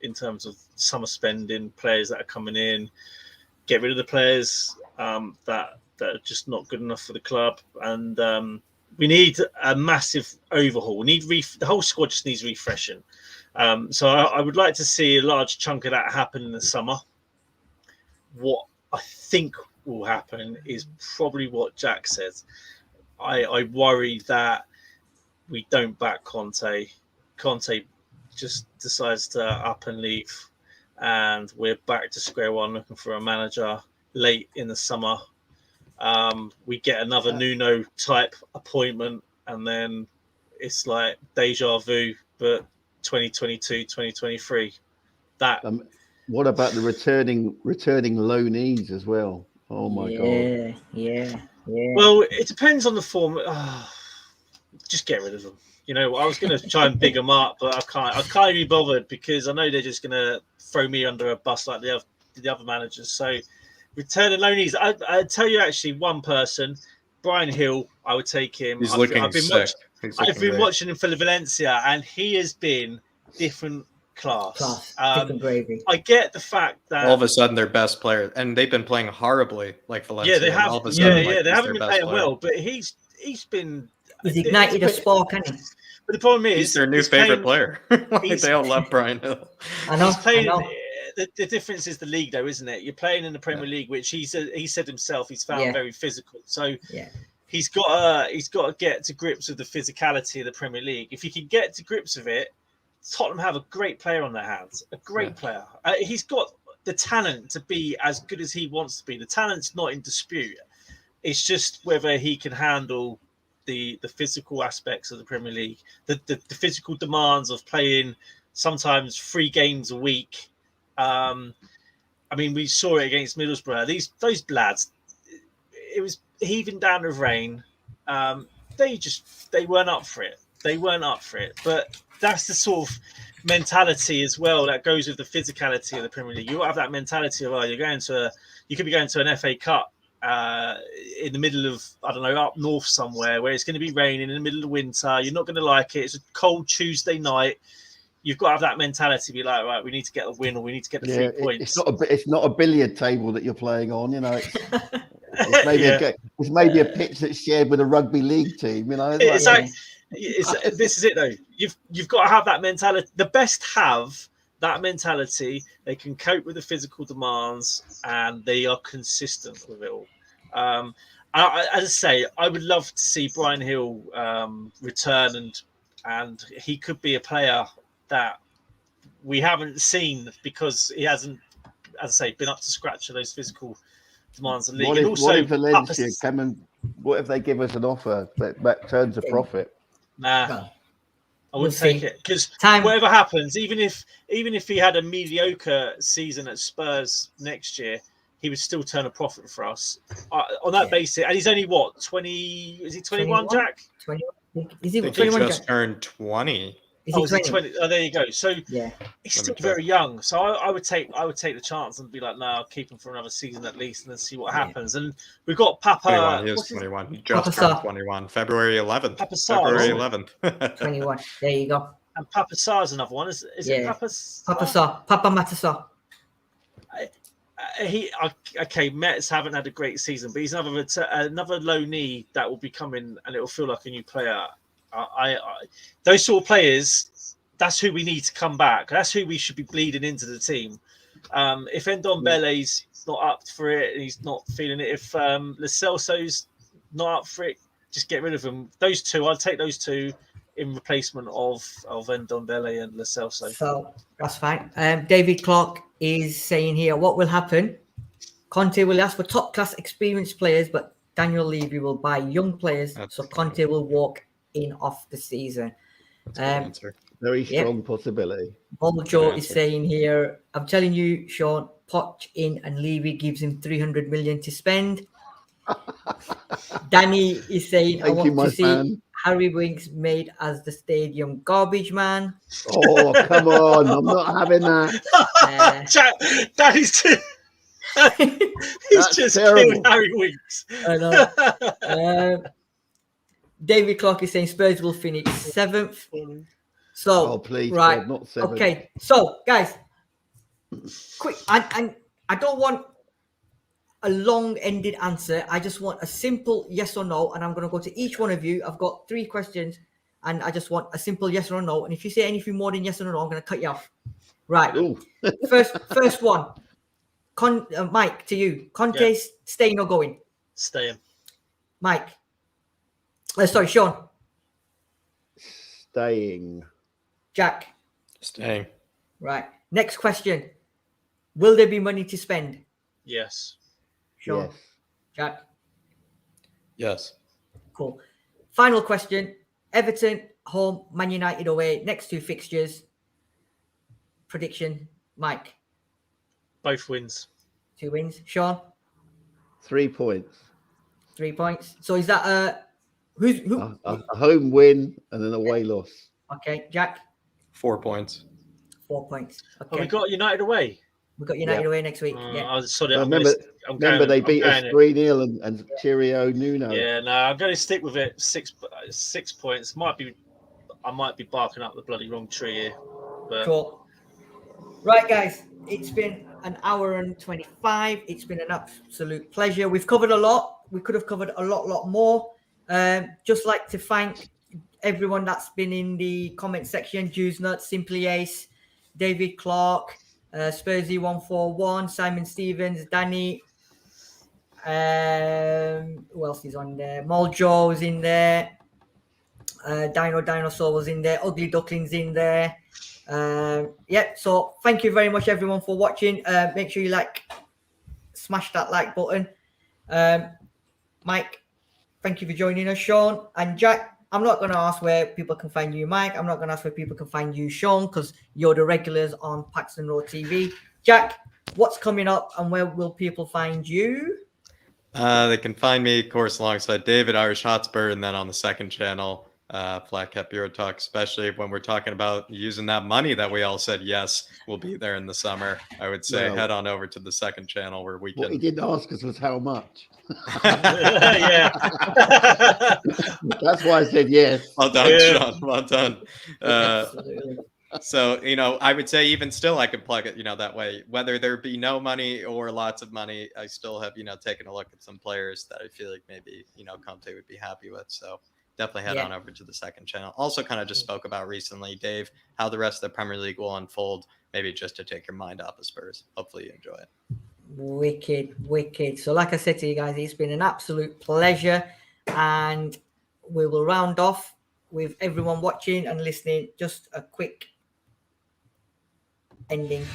in terms of summer spending, players that are coming in, get rid of the players that are just not good enough for the club, and we need a massive overhaul. We need the whole squad just needs refreshing. So I would like to see a large chunk of that happen in the summer. What I think will happen is probably what Jack says. I worry that we don't back Conte. Conte just decides to up and leave, and we're back to square one looking for a manager late in the summer. We get another Nuno type appointment, and then it's like deja vu, but 2022, 2023. That. What about the returning loanees as well? Oh my God! Yeah. Well, it depends on the form. Just get rid of them. You know, I was going to try and big them up, but I can't be bothered because I know they're just going to throw me under a bus like the other managers. So, returning loanees. I tell you, actually, one person, Brian Hill. I would take him. He's looking sick. I've been watching him for Valencia, and he has been different class. Different gravy. I get the fact that all of a sudden their best player, and they've been playing horribly, like Valencia. Yeah, they have. All of a sudden, they haven't been playing well, but he's been. He's ignited a spark, hasn't he? But the problem is, he's their new favorite player. They all love Brian Hill. I know. The difference is the league, though, isn't it? You're playing in the Premier League, which he said himself he's found very physical. So he's got to get to grips with the physicality of the Premier League. If he can get to grips with it, Tottenham have a great player on their hands. A great player. He's got the talent to be as good as he wants to be. The talent's not in dispute. It's just whether he can handle the physical aspects of the Premier League, the physical demands of playing sometimes 3 games a week. I mean, we saw it against Middlesbrough. Those lads, it was heaving down with rain. They weren't up for it. But that's the sort of mentality as well that goes with the physicality of the Premier League. You have that mentality of, you could be going to an FA Cup in the middle of, I don't know, up north somewhere where it's going to be raining in the middle of winter. You're not going to like it. It's a cold Tuesday night. You've got to have that mentality, be like, right, we need to get the win or we need to get the 3 points. It's not a billiard table that you're playing on, you know. It's maybe a pitch that's shared with a rugby league team, you know. This is it though. You've got to have that mentality. The best have that mentality. They can cope with the physical demands and they are consistent with it all. As I say, I would love to see Brian Hill return, and he could be a player that we haven't seen because he hasn't, as I say, been up to scratch of those physical demands of the league. What if Valencia come and what if they give us an offer that turns a profit? Nah, I wouldn't take it because whatever happens, even if he had a mediocre season at Spurs next year, he would still turn a profit for us on that basis. And he's only what 20? Is he 21, Jack? 21. Is he 21? He just turned 20. Is he 20? Oh, there you go. So he's still very young. So I would take the chance and be like, no, I'll keep him for another season at least, and then see what happens. And we've got Papa. 21. He is 21. He just turned 21. February 11th. Papa Sarr, February 11th. 21. There you go. And Papa Sarr's another one. Is it Papa Sarr? Papa Sarr. Papa Matasar. Mets haven't had a great season, but he's another loanee that will be coming, and it will feel like a new player. Those sort of players, that's who we need to come back. That's who we should be bleeding into the team. If Ndombele's not up for it, and he's not feeling it. If Lo Celso's not up for it, just get rid of him. Those two, I'd take those two in replacement of Ndombele and Lo Celso. So that's fine. David Clark is saying here, what will happen? Conte will ask for top class experienced players, but Daniel Levy will buy young players, so Conte will walk in off the season. Very strong possibility. Paul Joe is saying here, I'm telling you, Sean, Poch in and Levy gives him 300 million to spend. Danny is saying, I want to see Harry Winks made as the stadium garbage man. Oh, come on. I'm not having that. That is too... He's just terrible. killed Harry Winks. I know. David Clark is saying Spurs will finish 7th. So, Oh, please, right. God, not 7th. Okay. So, guys, quick. I don't want a long-ended answer. I just want a simple yes or no, and I'm going to go to each one of you. I've got 3 questions, and I just want a simple yes or no. And if you say anything more than yes or no, I'm going to cut you off. Right. First one. Mike, to you. Conte staying or going? Staying. Mike. Sorry, Sean. Staying. Jack. Staying. Right. Next question. Will there be money to spend? Yes. Sean. Yes. Jack. Yes. Cool. Final question. Everton, home, Man United away. Next 2 fixtures. Prediction. Mike. Both wins. 2 wins. Sean. 3 points. 3 points. So is that a home win and an away loss. Okay, Jack. 4 points. 4 points. Okay. Have we got United away? We got United away next week. Yeah. Sorry, Remember they beat us 3-0 and cheerio Nuno. Yeah, no, I'm going to stick with it. 6 points. I might be barking up the bloody wrong tree here. But... Cool. Right, guys. It's been an hour and 25. It's been an absolute pleasure. We've covered a lot. We could have covered a lot more. Just like to thank everyone that's been in the comment section. Juice Nuts, Simply Ace, David Clark, Spursy141, Simon Stevens, Danny. Who else is on there? Moljo's in there. Dinosaur was in there. Ugly Duckling's in there. So thank you very much, everyone, for watching. Make sure you smash that like button. Mike, thank you for joining us. Sean and Jack, I'm not going to ask where people can find you, Mike. I'm not going to ask where people can find you, Sean, because you're the regulars on Paxton Road TV. Jack, what's coming up and where will people find you? They can find me, of course, alongside David, Irish Hotspur, and then on the second channel, Flat Cap Euro Talk, especially when we're talking about using that money that we all said, yes, we'll be there in the summer. I would say head on over to the second channel where we can... What he didn't ask us was how much. Yeah. That's why I said yes. Well done, Sean. Well done. Absolutely. So, I would say even still I could plug it, that way. Whether there be no money or lots of money, I still have, taken a look at some players that I feel like maybe, Conte would be happy with. So definitely head on over to the second channel. Also kind of just spoke about recently, Dave, how the rest of the Premier League will unfold, maybe just to take your mind off of Spurs. Hopefully you enjoy it. Wicked. So like I said to you guys, it's been an absolute pleasure, and we will round off with everyone watching and listening. Just a quick ending.